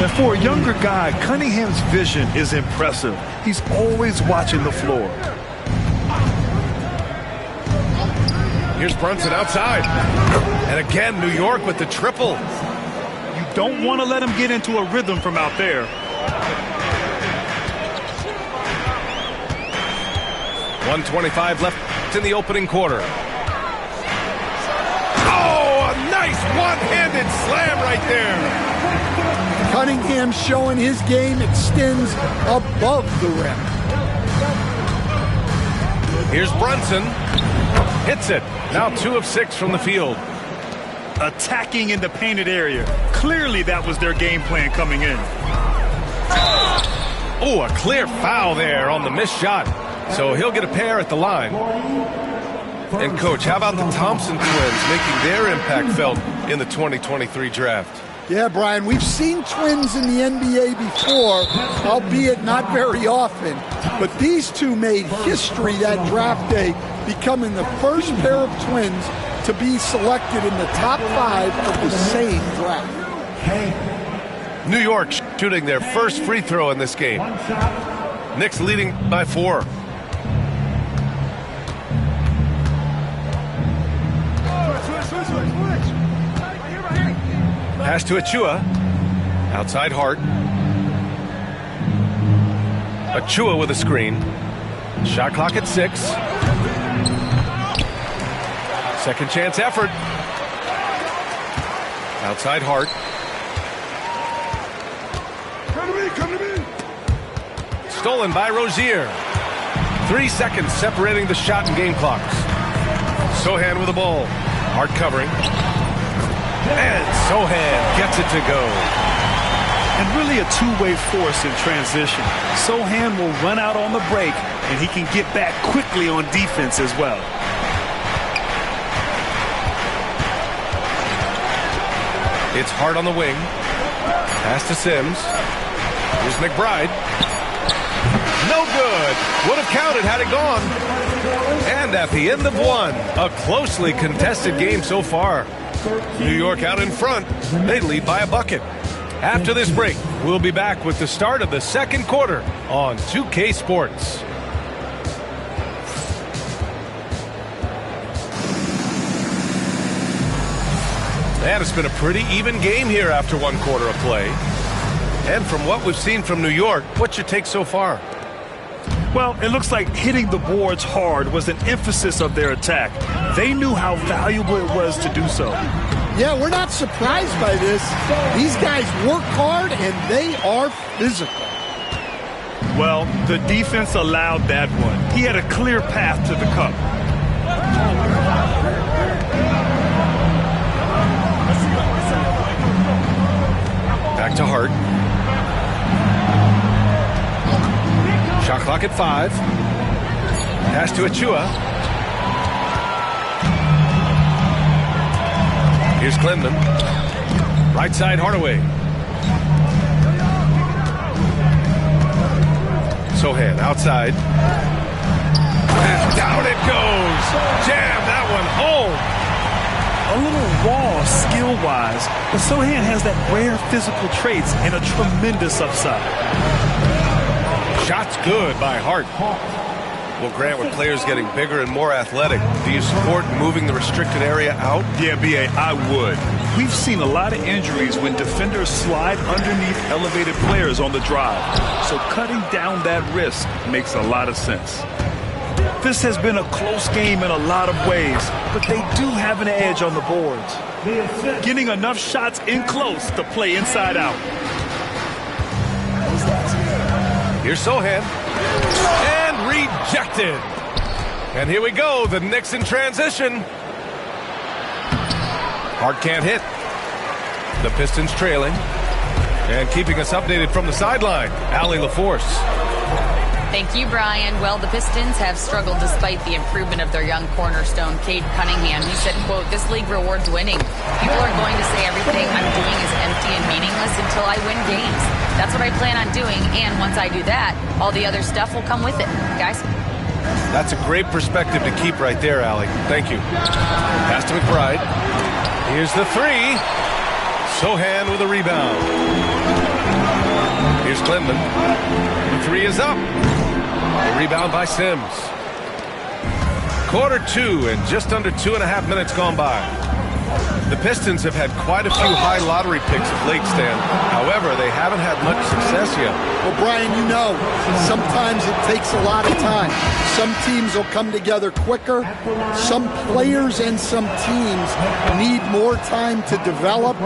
And for a younger guy, Cunningham's vision is impressive. He's always watching the floor. Here's Brunson outside. And again, New York with the triple. You don't want to let him get into a rhythm from out there. .125 left in the opening quarter. Oh, a nice one-handed slam right there. Cunningham showing his game extends above the rim. Here's Brunson. Hits it. Now 2 of 6 from the field. Attacking in the painted area. Clearly that was their game plan coming in. Oh, a clear foul there on the missed shot. So he'll get a pair at the line. And, Coach, how about the Thompson twins making their impact felt in the 2023 draft? Yeah, Brian, we've seen twins in the NBA before, albeit not very often. But these two made history that draft day, becoming the first pair of twins to be selected in the top 5 of the same draft. New York shooting their first free throw in this game. Knicks leading by 4. Pass to Achua. Outside Hart. Achua with a screen. Shot clock at 6. Second chance effort. Outside Hart. Come to me. Stolen by Rozier. 3 seconds separating the shot and game clocks. Sohan with the ball. Hart covering. And Sohan gets it to go. And really a two-way force in transition. Sohan will run out on the break, and he can get back quickly on defense as well. It's Hart on the wing. Pass to Sims. Here's McBride. No good. Would have counted had it gone. And at the end of 1, a closely contested game so far. New York out in front. They lead by a bucket. After this break, we'll be back with the start of the second quarter on 2K Sports. And it's been a pretty even game here after 1 quarter of play. And from what we've seen from New York, what's your take so far? Well, it looks like hitting the boards hard was an emphasis of their attack. They knew how valuable it was to do so. Yeah, we're not surprised by this. These guys work hard, and they are physical. Well, the defense allowed that one. He had a clear path to the cup. Back to Hart. Shot clock at 5. Pass to Achua. Here's Clemson. Right side, Hardaway. Sohan outside. And down it goes. Jam that one home. A little raw skill-wise, but Sohan has that rare physical traits and a tremendous upside. Shot's good by Hart. Well, Grant, with players getting bigger and more athletic, do you support moving the restricted area out? Yeah, B.A., I would. We've seen a lot of injuries when defenders slide underneath elevated players on the drive. So cutting down that risk makes a lot of sense. This has been a close game in a lot of ways, but they do have an edge on the boards. Getting enough shots in close to play inside out. Here's Sohan. And rejected. And here we go, the Knicks in transition. Hart can't hit. The Pistons trailing. And keeping us updated from the sideline, Allie LaForce. Thank you, Brian. Well, the Pistons have struggled despite the improvement of their young cornerstone, Cade Cunningham. He said, quote, "This league rewards winning. People are going to say everything I'm doing is empty and meaningless until I win games. That's what I plan on doing, and once I do that, all the other stuff will come with it." Guys? That's a great perspective to keep right there, Allie. Thank you. Pass to McBride. Here's the 3. Sohan with a rebound. Here's Clemson. The 3 is up. The rebound by Sims. Quarter 2 and just under 2.5 minutes gone by. The Pistons have had quite a few high lottery picks of late, Stan. However, they haven't had much success yet. Well, Brian, you know, sometimes it takes a lot of time. Some teams will come together quicker. Some players and some teams need more time to develop.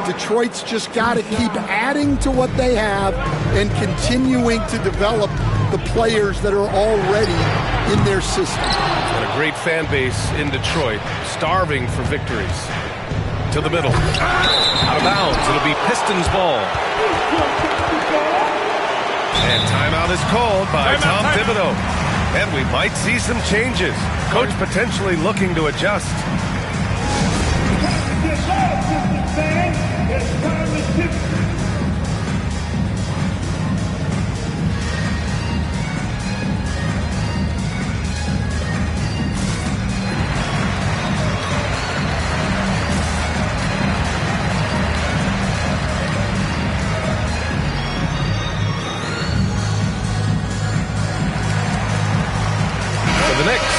Detroit's just got to keep adding to what they have and continuing to develop the players that are already in their system. And a great fan base in Detroit, starving for victories. To the middle. Out of bounds. It'll be Pistons ball. And timeout is called by Tom Thibodeau. And we might see some changes. Coach potentially looking to adjust. The Knicks.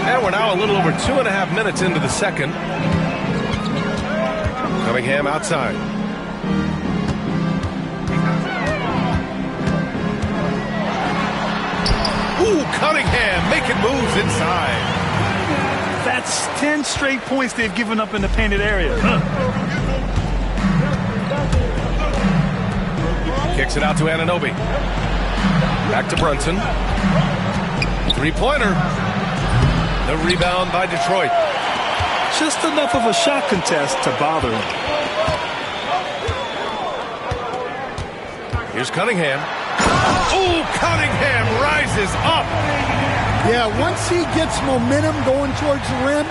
And we're now a little over 2.5 minutes into the second. Cunningham outside. Ooh, Cunningham making moves inside. That's 10 straight points they've given up in the painted area. Kicks it out to Anunoby. Back to Brunson. Three-pointer. The rebound by Detroit. Just enough of a shot contest to bother him. Here's Cunningham. Oh, Cunningham rises up. Yeah, once he gets momentum going towards the rim,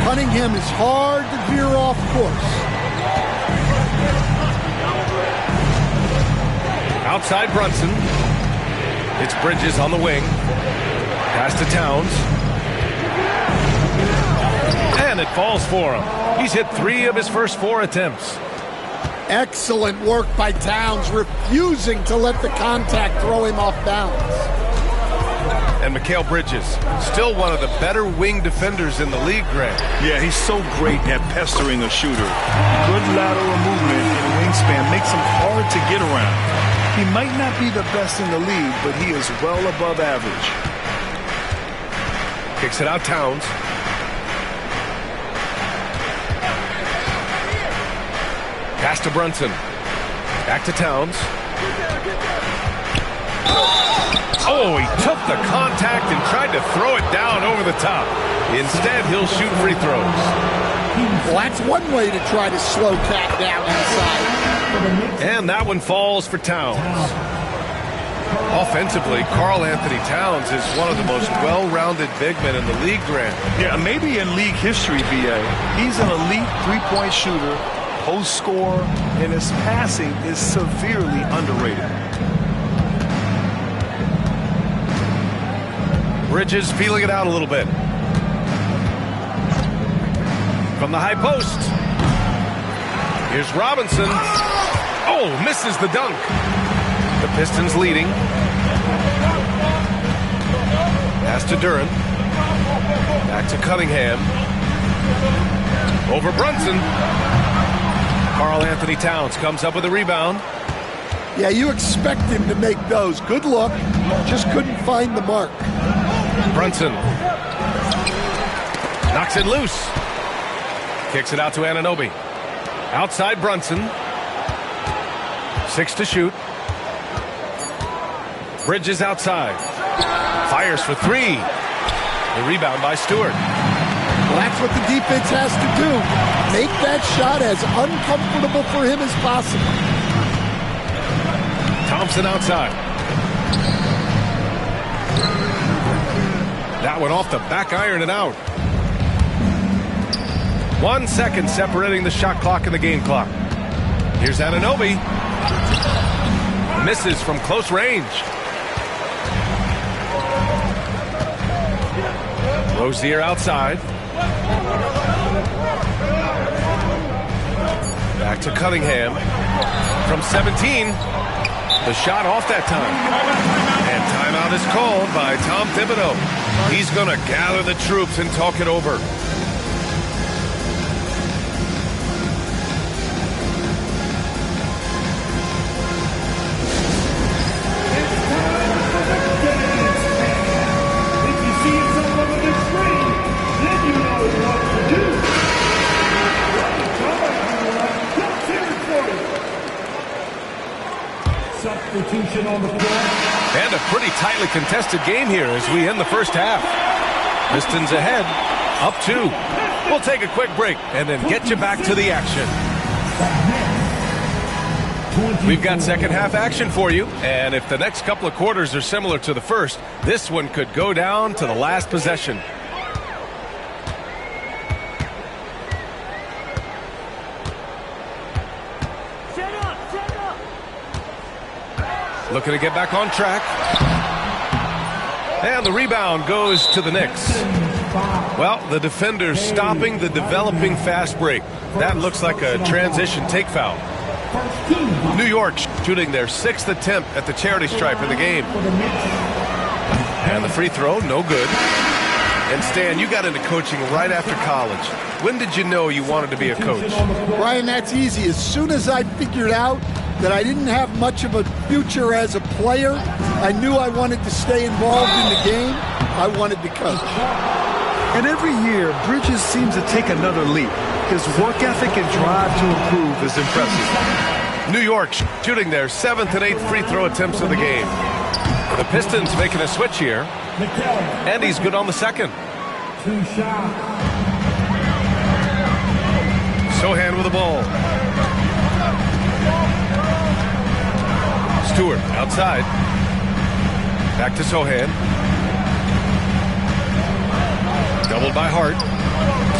Cunningham is hard to veer off course. Outside Brunson. It's Bridges on the wing. Pass to Towns. And it falls for him. He's hit 3 of his first 4 attempts. Excellent work by Towns, refusing to let the contact throw him off balance. And Mikal Bridges, still one of the better wing defenders in the league, Grant. Yeah, he's so great at pestering a shooter. Good lateral movement and wingspan makes him hard to get around. He might not be the best in the league, but he is well above average. Kicks it out, Towns. Pass to Brunson. Back to Towns. Oh, he took the contact and tried to throw it down over the top. Instead, he'll shoot free throws. Well, that's one way to try to slow Cat down inside. And that one falls for Towns. Offensively, Karl Anthony Towns is one of the most well-rounded big men in the league, Grant. Yeah, maybe in league history, B.A. He's an elite three-point shooter, post scorer, and his passing is severely underrated. Bridges feeling it out a little bit. From the high post. Here's Robinson. Oh, misses the dunk. The Pistons leading. Pass to Duren. Back to Cunningham. Over Brunson. Karl Anthony Towns comes up with a rebound. Yeah, you expect him to make those. Good look. Just couldn't find the mark. Brunson knocks it loose. Kicks it out to Anunoby. Outside Brunson. 6 to shoot. Bridges outside. Fires for 3. The rebound by Stewart. Well, that's what the defense has to do. Make that shot as uncomfortable for him as possible. Thompson outside. That one off the back iron and out. 1 second separating the shot clock and the game clock. Here's Anunoby. Misses from close range. Rozier outside. Back to Cunningham. From 17. The shot off that time. And timeout is called by Tom Thibodeau. He's going to gather the troops and talk it over. Substitution on the floor. And a pretty tightly contested game here as we end the first half. Pistons ahead, up 2. We'll take a quick break and then get you back to the action. We've got second half action for you, and if the next couple of quarters are similar to the first, this one could go down to the last possession. Looking to get back on track. And the rebound goes to the Knicks. Well, the defender's stopping the developing fast break. That looks like a transition take foul. New York shooting their 6th attempt at the charity stripe in the game. And the free throw, no good. And Stan, you got into coaching right after college. When did you know you wanted to be a coach? Brian, that's easy. As soon as I figured out that I didn't have much of a future as a player, I knew I wanted to stay involved in the game. I wanted to coach. And every year, Bridges seems to take another leap. His work ethic and drive to improve is impressive. New York shooting their 7th and 8th free throw attempts of the game. The Pistons making a switch here. And he's good on the second. 2 shots. Sohan with the ball. Stewart outside. Back to Sohan. Doubled by Hart.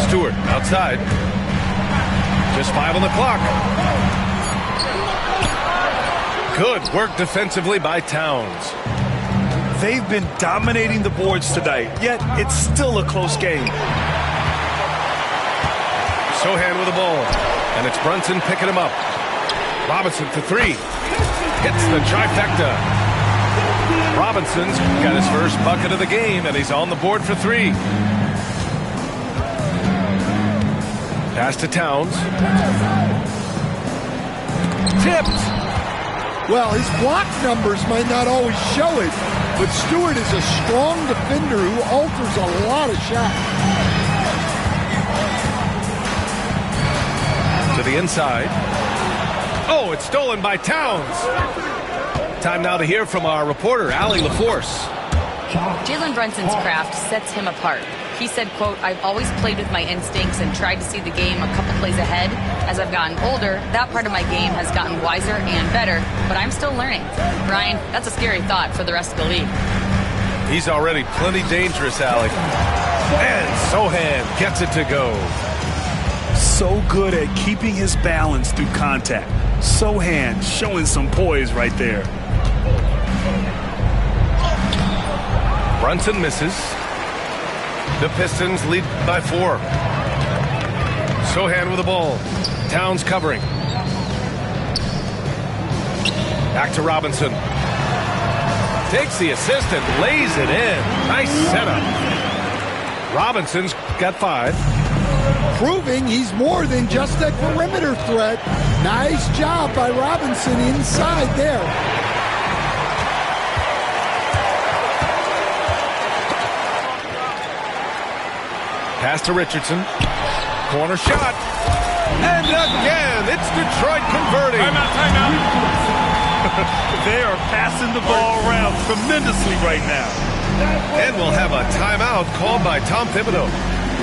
Stewart outside. Just 5 on the clock. Good work defensively by Towns. They've been dominating the boards tonight, yet it's still a close game. Sohan with the ball. And it's Brunson picking him up. Robinson for 3. Hits the trifecta. Robinson's got his first bucket of the game, and he's on the board for 3. Pass to Towns. Tipped. Well, his block numbers might not always show it, but Stewart is a strong defender who alters a lot of shots. To the inside. Oh, it's stolen by Towns. Time now to hear from our reporter, Allie LaForce. Jalen Brunson's craft sets him apart. He said, quote, "I've always played with my instincts and tried to see the game a couple plays ahead. As I've gotten older, that part of my game has gotten wiser and better, but I'm still learning." Ryan, that's a scary thought for the rest of the league. He's already plenty dangerous, Allie. And Sohan gets it to go. So good at keeping his balance through contact. Sohan showing some poise right there. Brunson misses. The Pistons lead by 4. Sohan with the ball. Towns covering. Back to Robinson. Takes the assist and lays it in. Nice setup. Robinson's got 5. Proving he's more than just a perimeter threat. Nice job by Robinson inside there. Pass to Richardson. Corner shot. And again, it's Detroit converting. Timeout. They are passing the ball around tremendously right now. And we'll have a timeout called by Tom Thibodeau.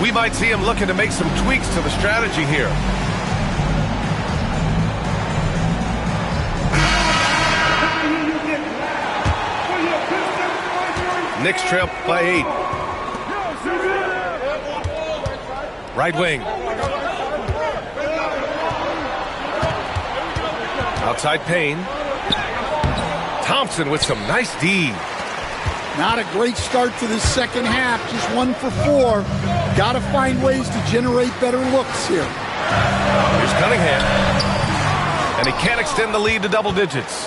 We might see him looking to make some tweaks to the strategy here. Knicks trail by 8. Right wing. Outside Payne. Thompson with some nice D. Not a great start to this second half. Just 1 for 4. Got to find ways to generate better looks here. Here's Cunningham. And he can't extend the lead to double digits.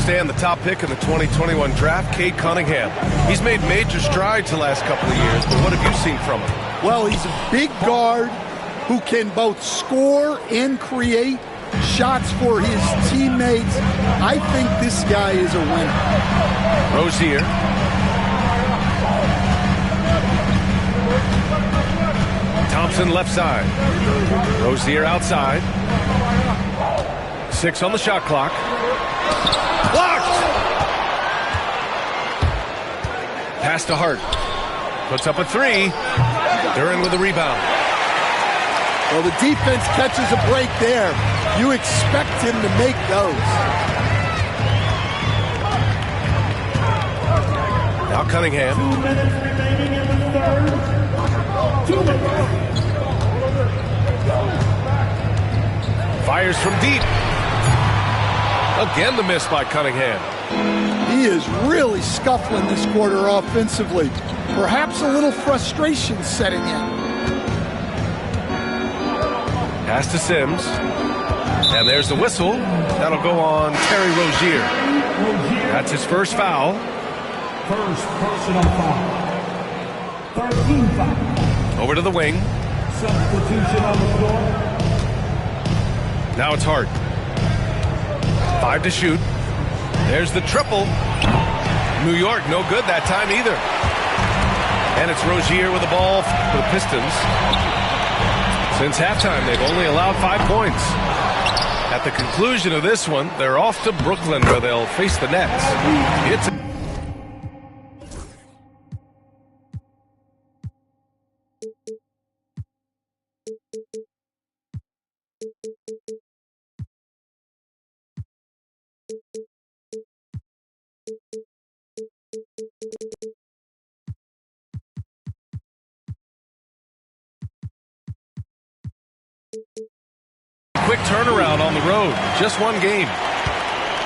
Stay on the top pick in the 2021 draft, Cade Cunningham. He's made major strides the last couple of years, but what have you seen from him? Well, he's a big guard who can both score and create shots for his teammates. I think this guy is a winner. Rozier. Thompson left side. Rozier outside. 6 on the shot clock. Blocked! Pass to Hart. Puts up a 3. Duran with the rebound. Well, the defense catches a break there. You expect him to make those. Now Cunningham. 2 minutes remaining in the third. 2 minutes. Fires from deep. Again the miss by Cunningham. He is really scuffling this quarter offensively. Perhaps a little frustration setting in. Pass to Sims. And there's the whistle. That'll go on Terry Rozier. That's his first foul. First personal foul. 13 foul. Over to the wing. Substitution on the floor. Now it's Hart. 5 to shoot. There's the triple. New York, no good that time either. And it's Rozier with the ball for the Pistons. Since halftime, they've only allowed 5 points. At the conclusion of this one, they're off to Brooklyn where they'll face the Nets. It's quick turnaround on the road. Just 1 game.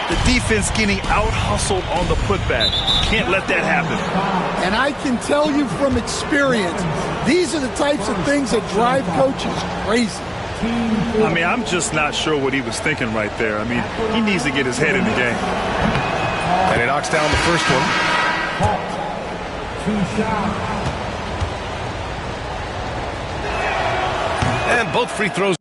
The defense getting out-hustled on the putback. Can't let that happen. And I can tell you from experience, these are the types of things that drive coaches crazy. I mean, I'm just not sure what he was thinking right there. I mean, he needs to get his head in the game. And he knocks down the first one. And both free throws.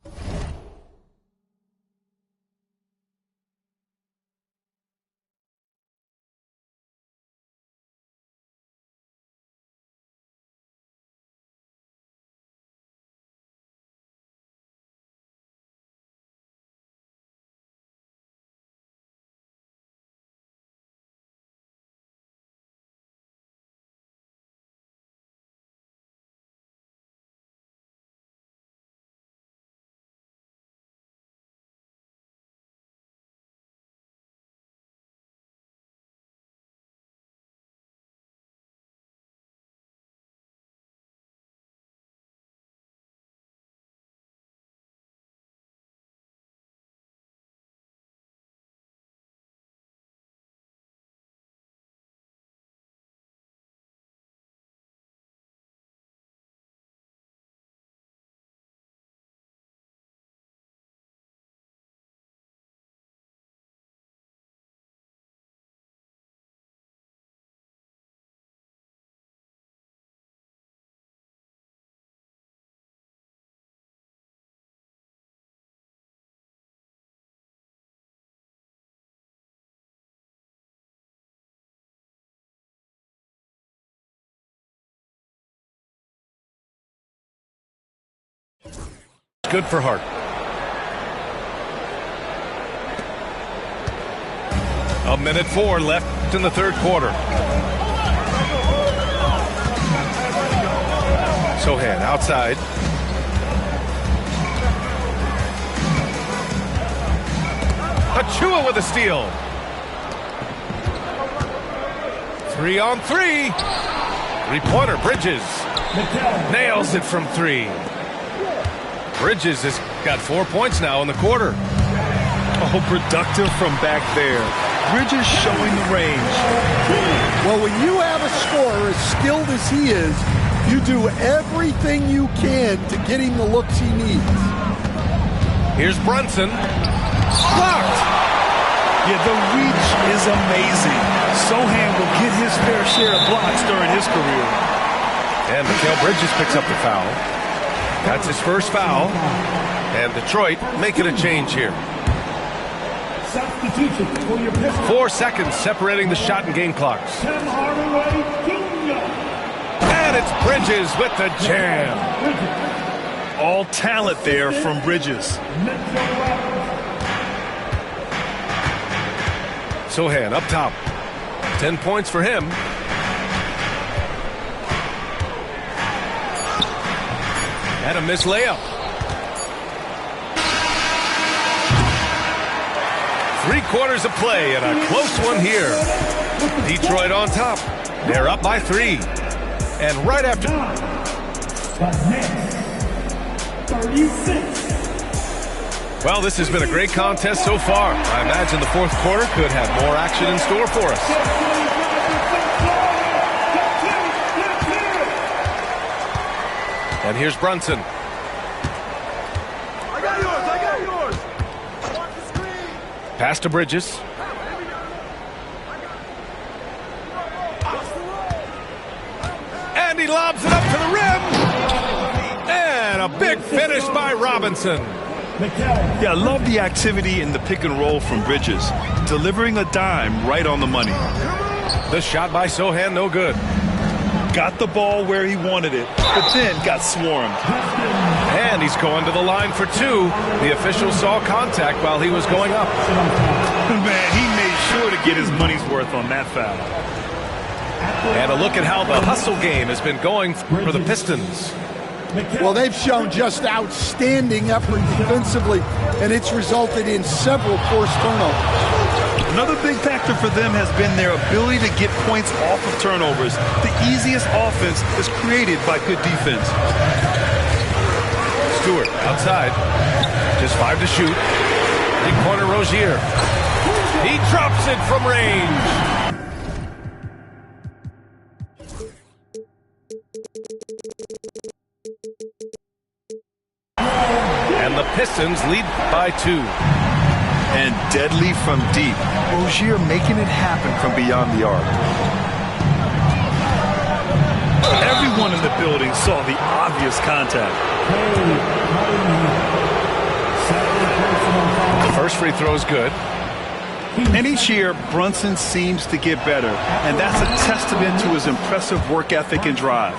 Good for Hart. A minute 4 left in the third quarter. Sohan outside. Achua with a steal. 3-on-3. Three-pointer, Bridges. Nails it from 3. Bridges has got 4 points now in the quarter. Oh, productive from back there. Bridges showing the range. Well, when you have a scorer as skilled as he is, you do everything you can to get him the looks he needs. Here's Brunson. Blocked! Yeah, the reach is amazing. Sohan will get his fair share of blocks during his career. And Mikal Bridges picks up the foul. That's his first foul. And Detroit making a change here. 4 seconds separating the shot and game clocks. And it's Bridges with the jam. All talent there from Bridges. Sohan up top. 10 points for him. And a missed layup. 3 quarters of play and a close one here. Detroit on top. They're up by 3. And right after... 36. Well, this has been a great contest so far. I imagine the fourth quarter could have more action in store for us. And here's Brunson. I got yours. Pass to Bridges. And he lobs it up to the rim. And a big finish by Robinson. Yeah, I love the activity in the pick and roll from Bridges. Delivering a dime right on the money. The shot by Sohan, no good. Got the ball where he wanted it, but then got swarmed. And he's going to the line for 2. The official saw contact while he was going up. Man, he made sure to get his money's worth on that foul. And a look at how the hustle game has been going for the Pistons. Well, they've shown just outstanding effort defensively, and it's resulted in several forced turnovers. Another big factor for them has been their ability to get points off of turnovers. The easiest offense is created by good defense. Stewart outside. Just 5 to shoot. Big corner Rozier. He drops it from range. And the Pistons lead by 2. and deadly from deep. Rozier making it happen from beyond the arc. Everyone in the building saw the obvious contact. The first free throw is good. And each year, Brunson seems to get better, and that's a testament to his impressive work ethic and drive.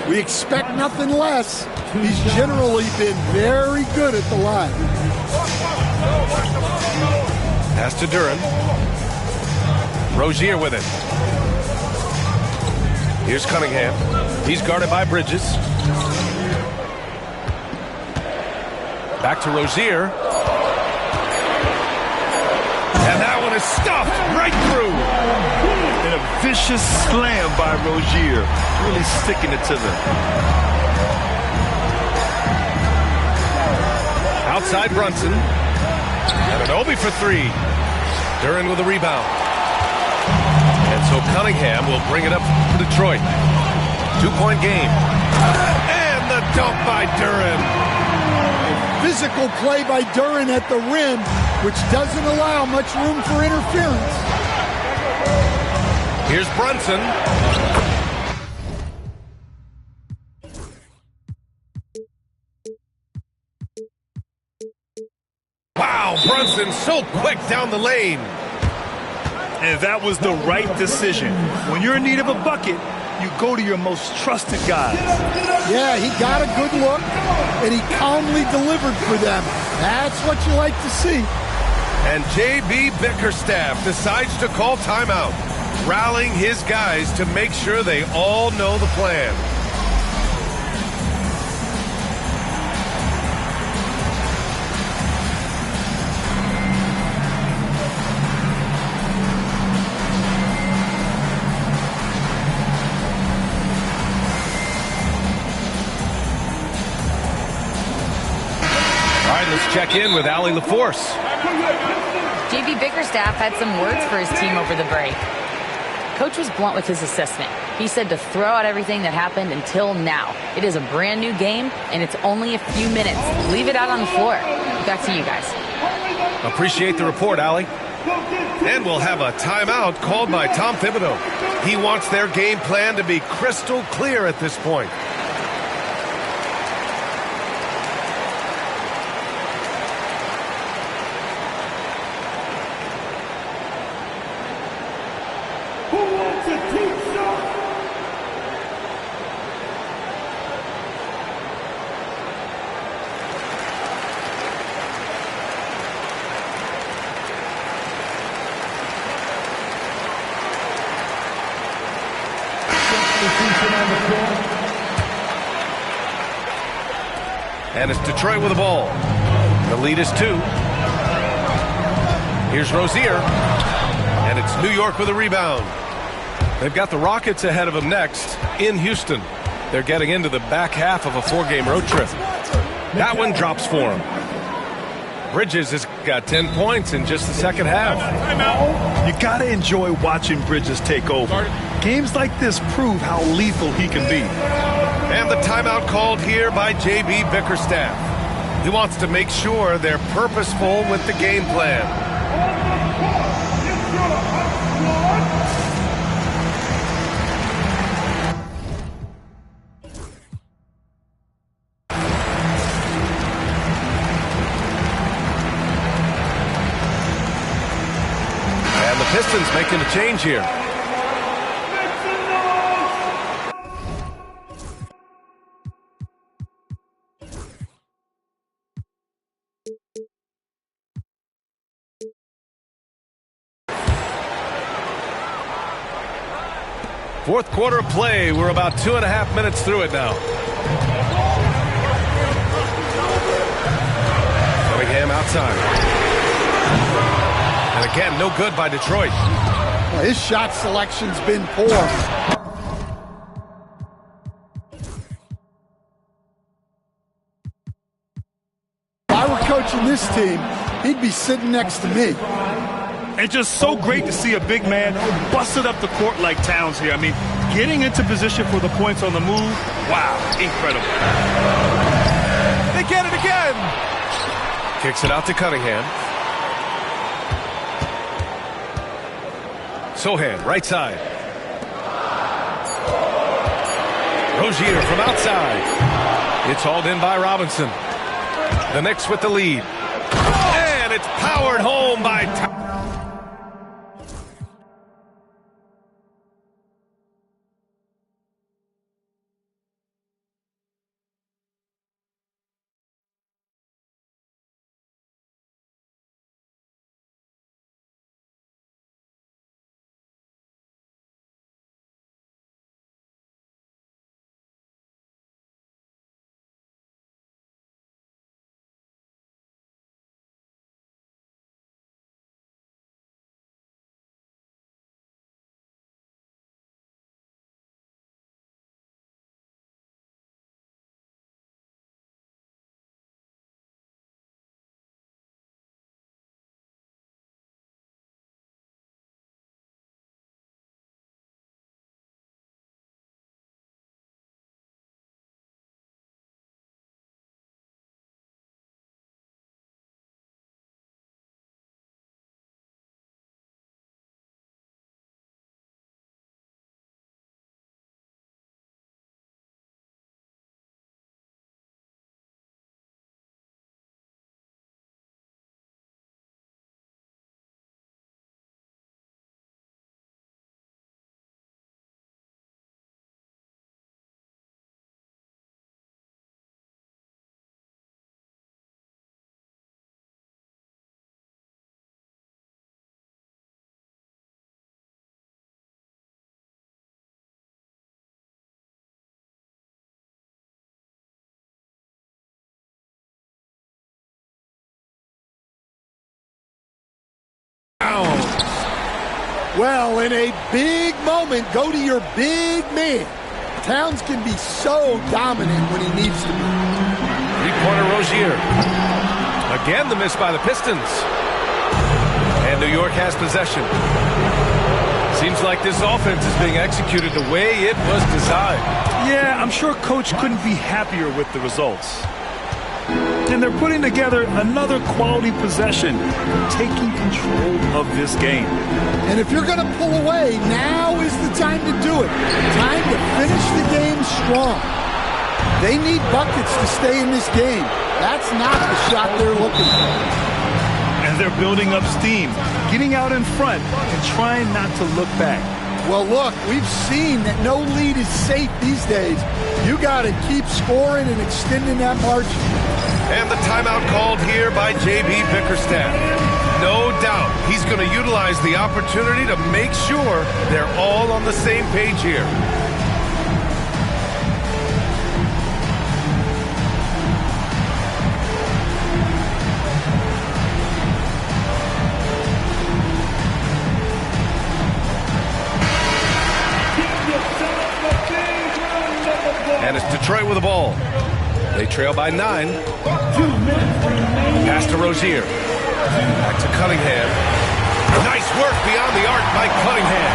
We expect nothing less. He's generally been very good at the line. Pass to Duran. Rozier with it. Here's Cunningham. He's guarded by Bridges. Back to Rozier. And that one is stuffed right through. And a vicious slam by Rozier, really sticking it to them. Outside Brunson. And an Obi for three. Duran with a rebound. And so Cunningham will bring it up for Detroit. 2-point game. And the dunk by Duran. Physical play by Duran at the rim, which doesn't allow much room for interference. Here's Brunson. Wow, Brunson so quick down the lane. And that was the right decision. When you're in need of a bucket, you go to your most trusted guys. Yeah, he got a good look, and he calmly delivered for them. That's what you like to see. And J.B. Bickerstaff decides to call timeout, rallying his guys to make sure they all know the plan. Let's check in with Allie LaForce. J.B. Bickerstaff had some words for his team over the break. Coach was blunt with his assessment. He said to throw out everything that happened until now. It is a brand new game, and it's only a few minutes. Leave it out on the floor. Back to you guys. Appreciate the report, Allie. And we'll have a timeout called by Tom Thibodeau. He wants their game plan to be crystal clear at this point. And it's Detroit with the ball. The lead is 2. Here's Rozier. And it's New York with a rebound. They've got the Rockets ahead of them next in Houston. They're getting into the back half of a 4-game road trip. That one drops for them. Bridges has got 10 points in just the second half. You got to enjoy watching Bridges take over. Games like this prove how lethal he can be. And the timeout called here by J.B. Bickerstaff. He wants to make sure they're purposeful with the game plan. And the Pistons making a change here. Fourth quarter play. We're about 2.5 minutes through it now. Cunningham outside. And again, no good by Detroit. Well, his shot selection's been poor. If I were coaching this team, he'd be sitting next to me. It's just so great to see a big man busted up the court like Towns here. I mean, getting into position for the points on the move, wow, incredible. They get it again. Kicks it out to Cunningham. Sohan, right side. Rozier from outside. It's hauled in by Robinson. The Knicks with the lead. And it's powered home by Well, in a big moment, go to your big man. Towns can be so dominant when he needs to be. Three-pointer Rozier. Again, the miss by the Pistons. And New York has possession. Seems like this offense is being executed the way it was designed. Yeah, I'm sure Coach couldn't be happier with the results. And they're putting together another quality possession, taking control of this game. And if you're going to pull away, now is the time to do it. Time to finish the game strong. They need buckets to stay in this game. That's not the shot they're looking for. And they're building up steam, getting out in front and trying not to look back. Well, look, we've seen that no lead is safe these days. You got to keep scoring and extending that margin. And the timeout called here by J.B. Bickerstaff. No doubt he's going to utilize the opportunity to make sure they're all on the same page here. And it's Detroit with the ball. They trail by 9. Pass to Rozier. Back to Cunningham. Nice work beyond the arc by Cunningham.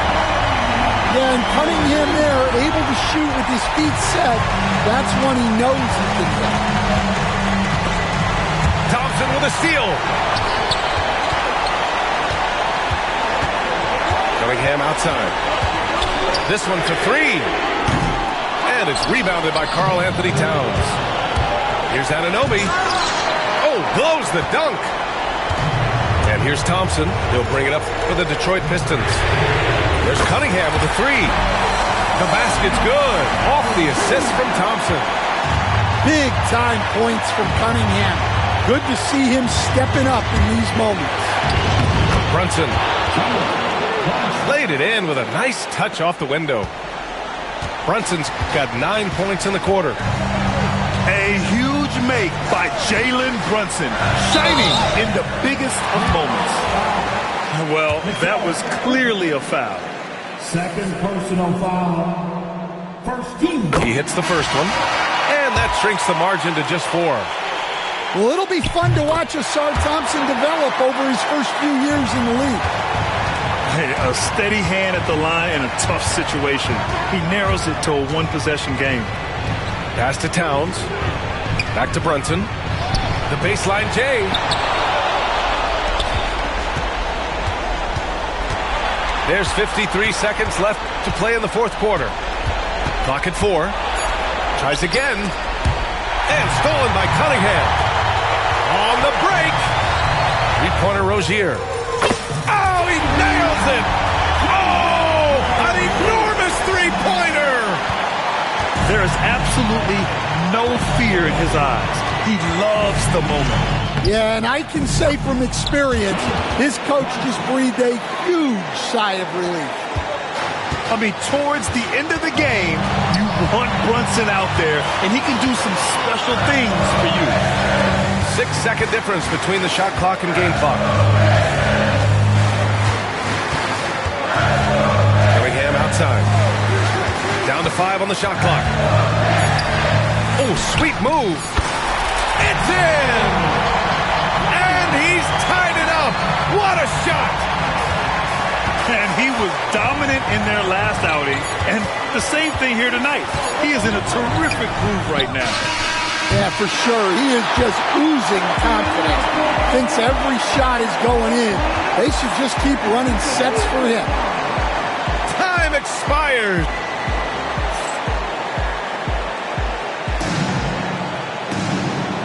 Yeah, and Cunningham there, able to shoot with his feet set. That's when he knows he can get. Thompson with a steal. Cunningham outside. This one for 3. And it's rebounded by Karl Anthony Towns. Here's Anunoby. Oh, blows the dunk. And here's Thompson. He'll bring it up for the Detroit Pistons. There's Cunningham with a 3. The basket's good. Off the assist from Thompson. Big time points from Cunningham. Good to see him stepping up in these moments. Brunson laid it in with a nice touch off the window. Brunson's got 9 points in the quarter. A huge make by Jalen Brunson, shining in the biggest of moments. Well, that was clearly a foul. Second personal foul. First team. He hits the first one, and that shrinks the margin to just 4. Well, it'll be fun to watch Asar Thompson develop over his first few years in the league. Hey, a steady hand at the line in a tough situation. He narrows it to a one-possession game. Pass to Towns. Back to Brunson. The baseline J. There's 53 seconds left to play in the fourth quarter. Clock at 4. Tries again. And stolen by Cunningham. On the break. Three-pointer Rozier. Oh, he nails it. Oh, an enormous three-pointer. There is absolutely no fear in his eyes. He loves the moment. Yeah, and I can say from experience, his coach just breathed a huge sigh of relief. I mean, towards the end of the game, you want Brunson out there, and he can do some special things for you. 6-second difference between the shot clock and game clock. Cunningham outside. Down to 5 on the shot clock. Oh, sweet move. It's in! And he's tied it up. What a shot! And he was dominant in their last outing, and the same thing here tonight. He is in a terrific groove right now. Yeah, for sure. He is just oozing confidence. Thinks every shot is going in. They should just keep running sets for him. Time expired.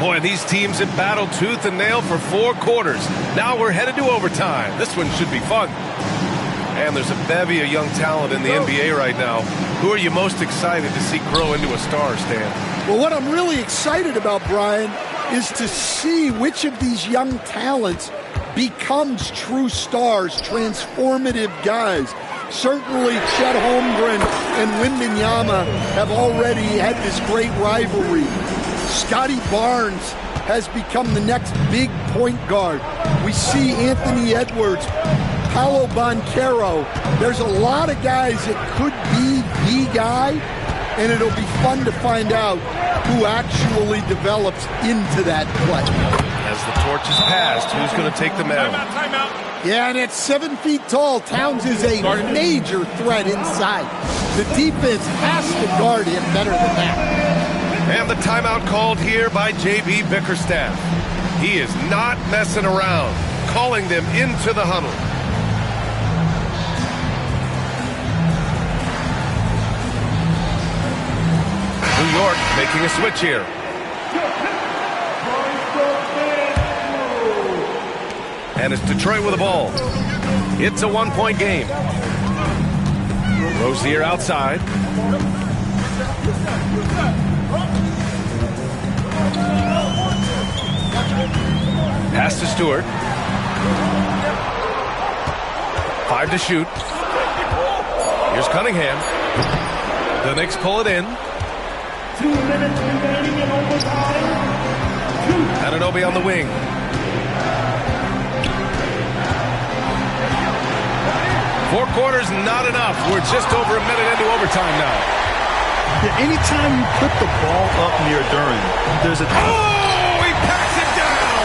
Boy, these teams have battled tooth and nail for 4 quarters. Now we're headed to overtime. This one should be fun. And there's a bevy of young talent in the NBA right now. Who are you most excited to see grow into a star, Stan? Well, what I'm really excited about, Brian, is to see which of these young talents becomes true stars, transformative guys. Certainly, Chet Holmgren and Wembanyama have already had this great rivalry. Scotty Barnes has become the next big point guard. We see Anthony Edwards, Paolo Banchero. There's a lot of guys that could be the guy, and it'll be fun to find out who actually develops into that play. As the torch is passed, who's going to take the mantle? Timeout. Yeah, and at 7 feet tall, Towns is a major threat inside. The defense has to guard him better than that. And the timeout called here by J.B. Bickerstaff. He is not messing around, calling them into the huddle. New York making a switch here. And it's Detroit with the ball. It's a 1-point game. Rozier outside. Pass to Stewart. 5 to shoot. Here's Cunningham. The Knicks pull it in. 2 minutes remaining in overtime. Anunoby on the wing. Four quarters, not enough. We're just over a minute into overtime now. Yeah, anytime you put the ball up near Duran, there's a... Oh, he packs it down!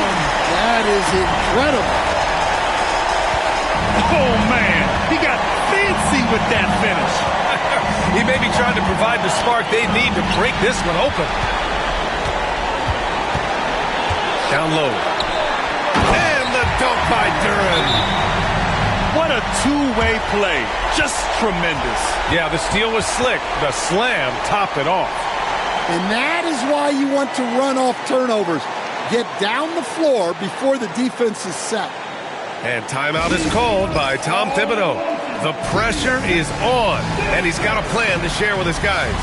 That is incredible. Oh, man. He got fancy with that finish. He may be trying to provide the spark they need to break this one open. Down low. And the dunk by Duran. What a two-way play. Just tremendous. Yeah, the steal was slick. The slam topped it off. And that is why you want to run off turnovers. Get down the floor before the defense is set. And timeout is called by Tom Thibodeau. The pressure is on, and he's got a plan to share with his guys.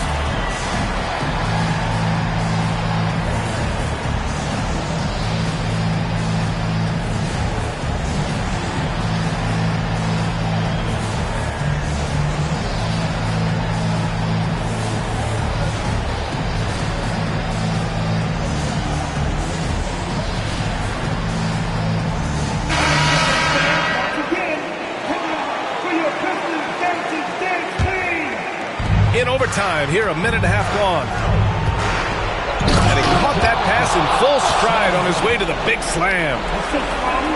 In overtime, here a minute and a half gone. And he caught that pass in full stride on his way to the big slam.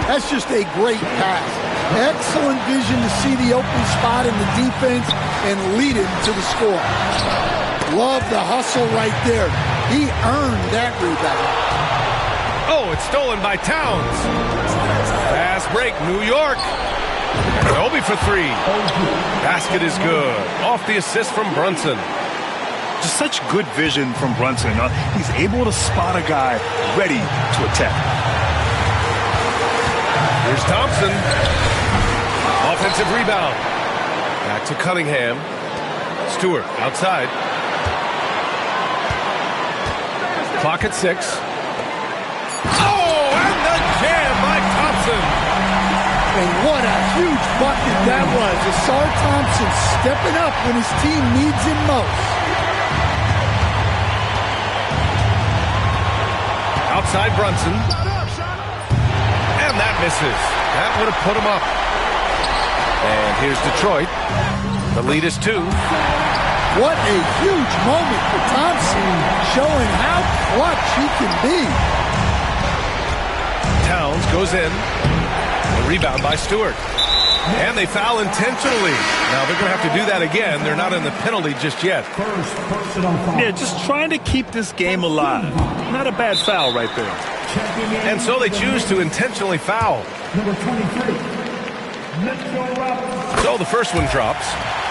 That's just a great pass. Excellent vision to see the open spot in the defense and lead him to the score. Love the hustle right there. He earned that rebound. Oh, it's stolen by Towns. Fast break, New York. Obi for three. Basket is good. Off the assist from Brunson. Just such good vision from Brunson. He's able to spot a guy ready to attack. Here's Thompson. Offensive rebound. Back to Cunningham. Stewart outside. Clock at 6. Oh, and the jam by Thompson. And what a huge bucket that was. Asar Thompson stepping up when his team needs him most. Outside Brunson. And that misses. That would have put him up. And here's Detroit. The lead is 2. What a huge moment for Thompson, showing how clutch he can be. Towns goes in. The rebound by Stewart. And they foul intentionally. Now they're going to have to do that again. They're not in the penalty just yet. Yeah, just trying to keep this game alive. Not a bad foul right there. And so they choose to intentionally foul. Number 23. So the first one drops.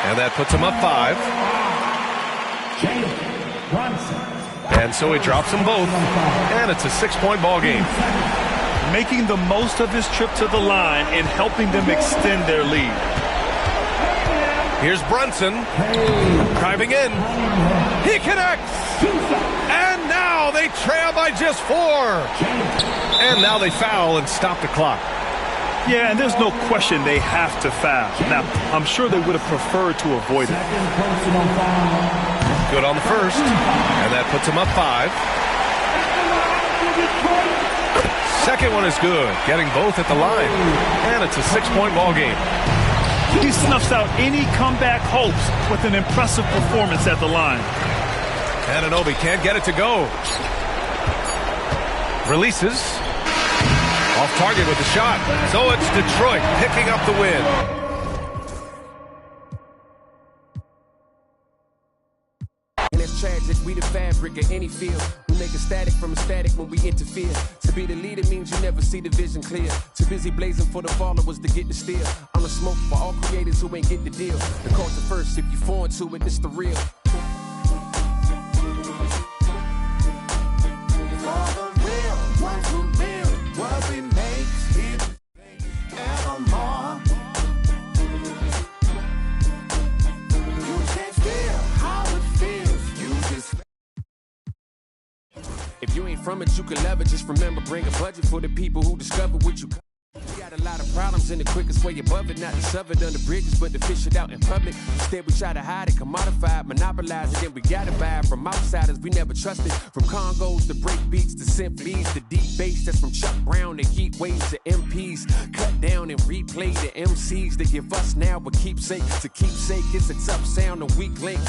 And that puts them up 5. And so he drops them both. And it's a 6-point ball game. Making the most of his trip to the line and helping them extend their lead. Here's Brunson. Driving in. He connects. And now they trail by just 4. And now they foul and stop the clock. Yeah, and there's no question they have to foul. Now, I'm sure they would have preferred to avoid it. Good on the first. And that puts him up 5. Second one is good, getting both at the line. And it's a 6-point ball game. He snuffs out any comeback hopes with an impressive performance at the line. Anunoby can't get it to go. Releases. Off target with the shot. So it's Detroit picking up the win. And it's tragic, we the fabric of any field. We make a static from a static when we interfere. To be the leader means you never see the vision clear. Too busy blazing for the followers to get the steal. I'm the smoke for all creators who ain't get the deal. The culture first, if you foreign to it, it's the real. If you ain't from it, you can love it. Just remember, bring a budget for the people who discover what you. We got a lot of problems, and the quickest way above it, not to shove it under bridges, but to fish it out in public. Instead, we try to hide it, commodify it, monopolize it, then we gotta buy it from outsiders we never trusted. From Congos to break beats to synth beats to deep bass. That's from Chuck Brown to heat waves to MPs. Cut down and replay the MCs that give us now a keepsake. To keepsake, it's a tough sound, a weak link.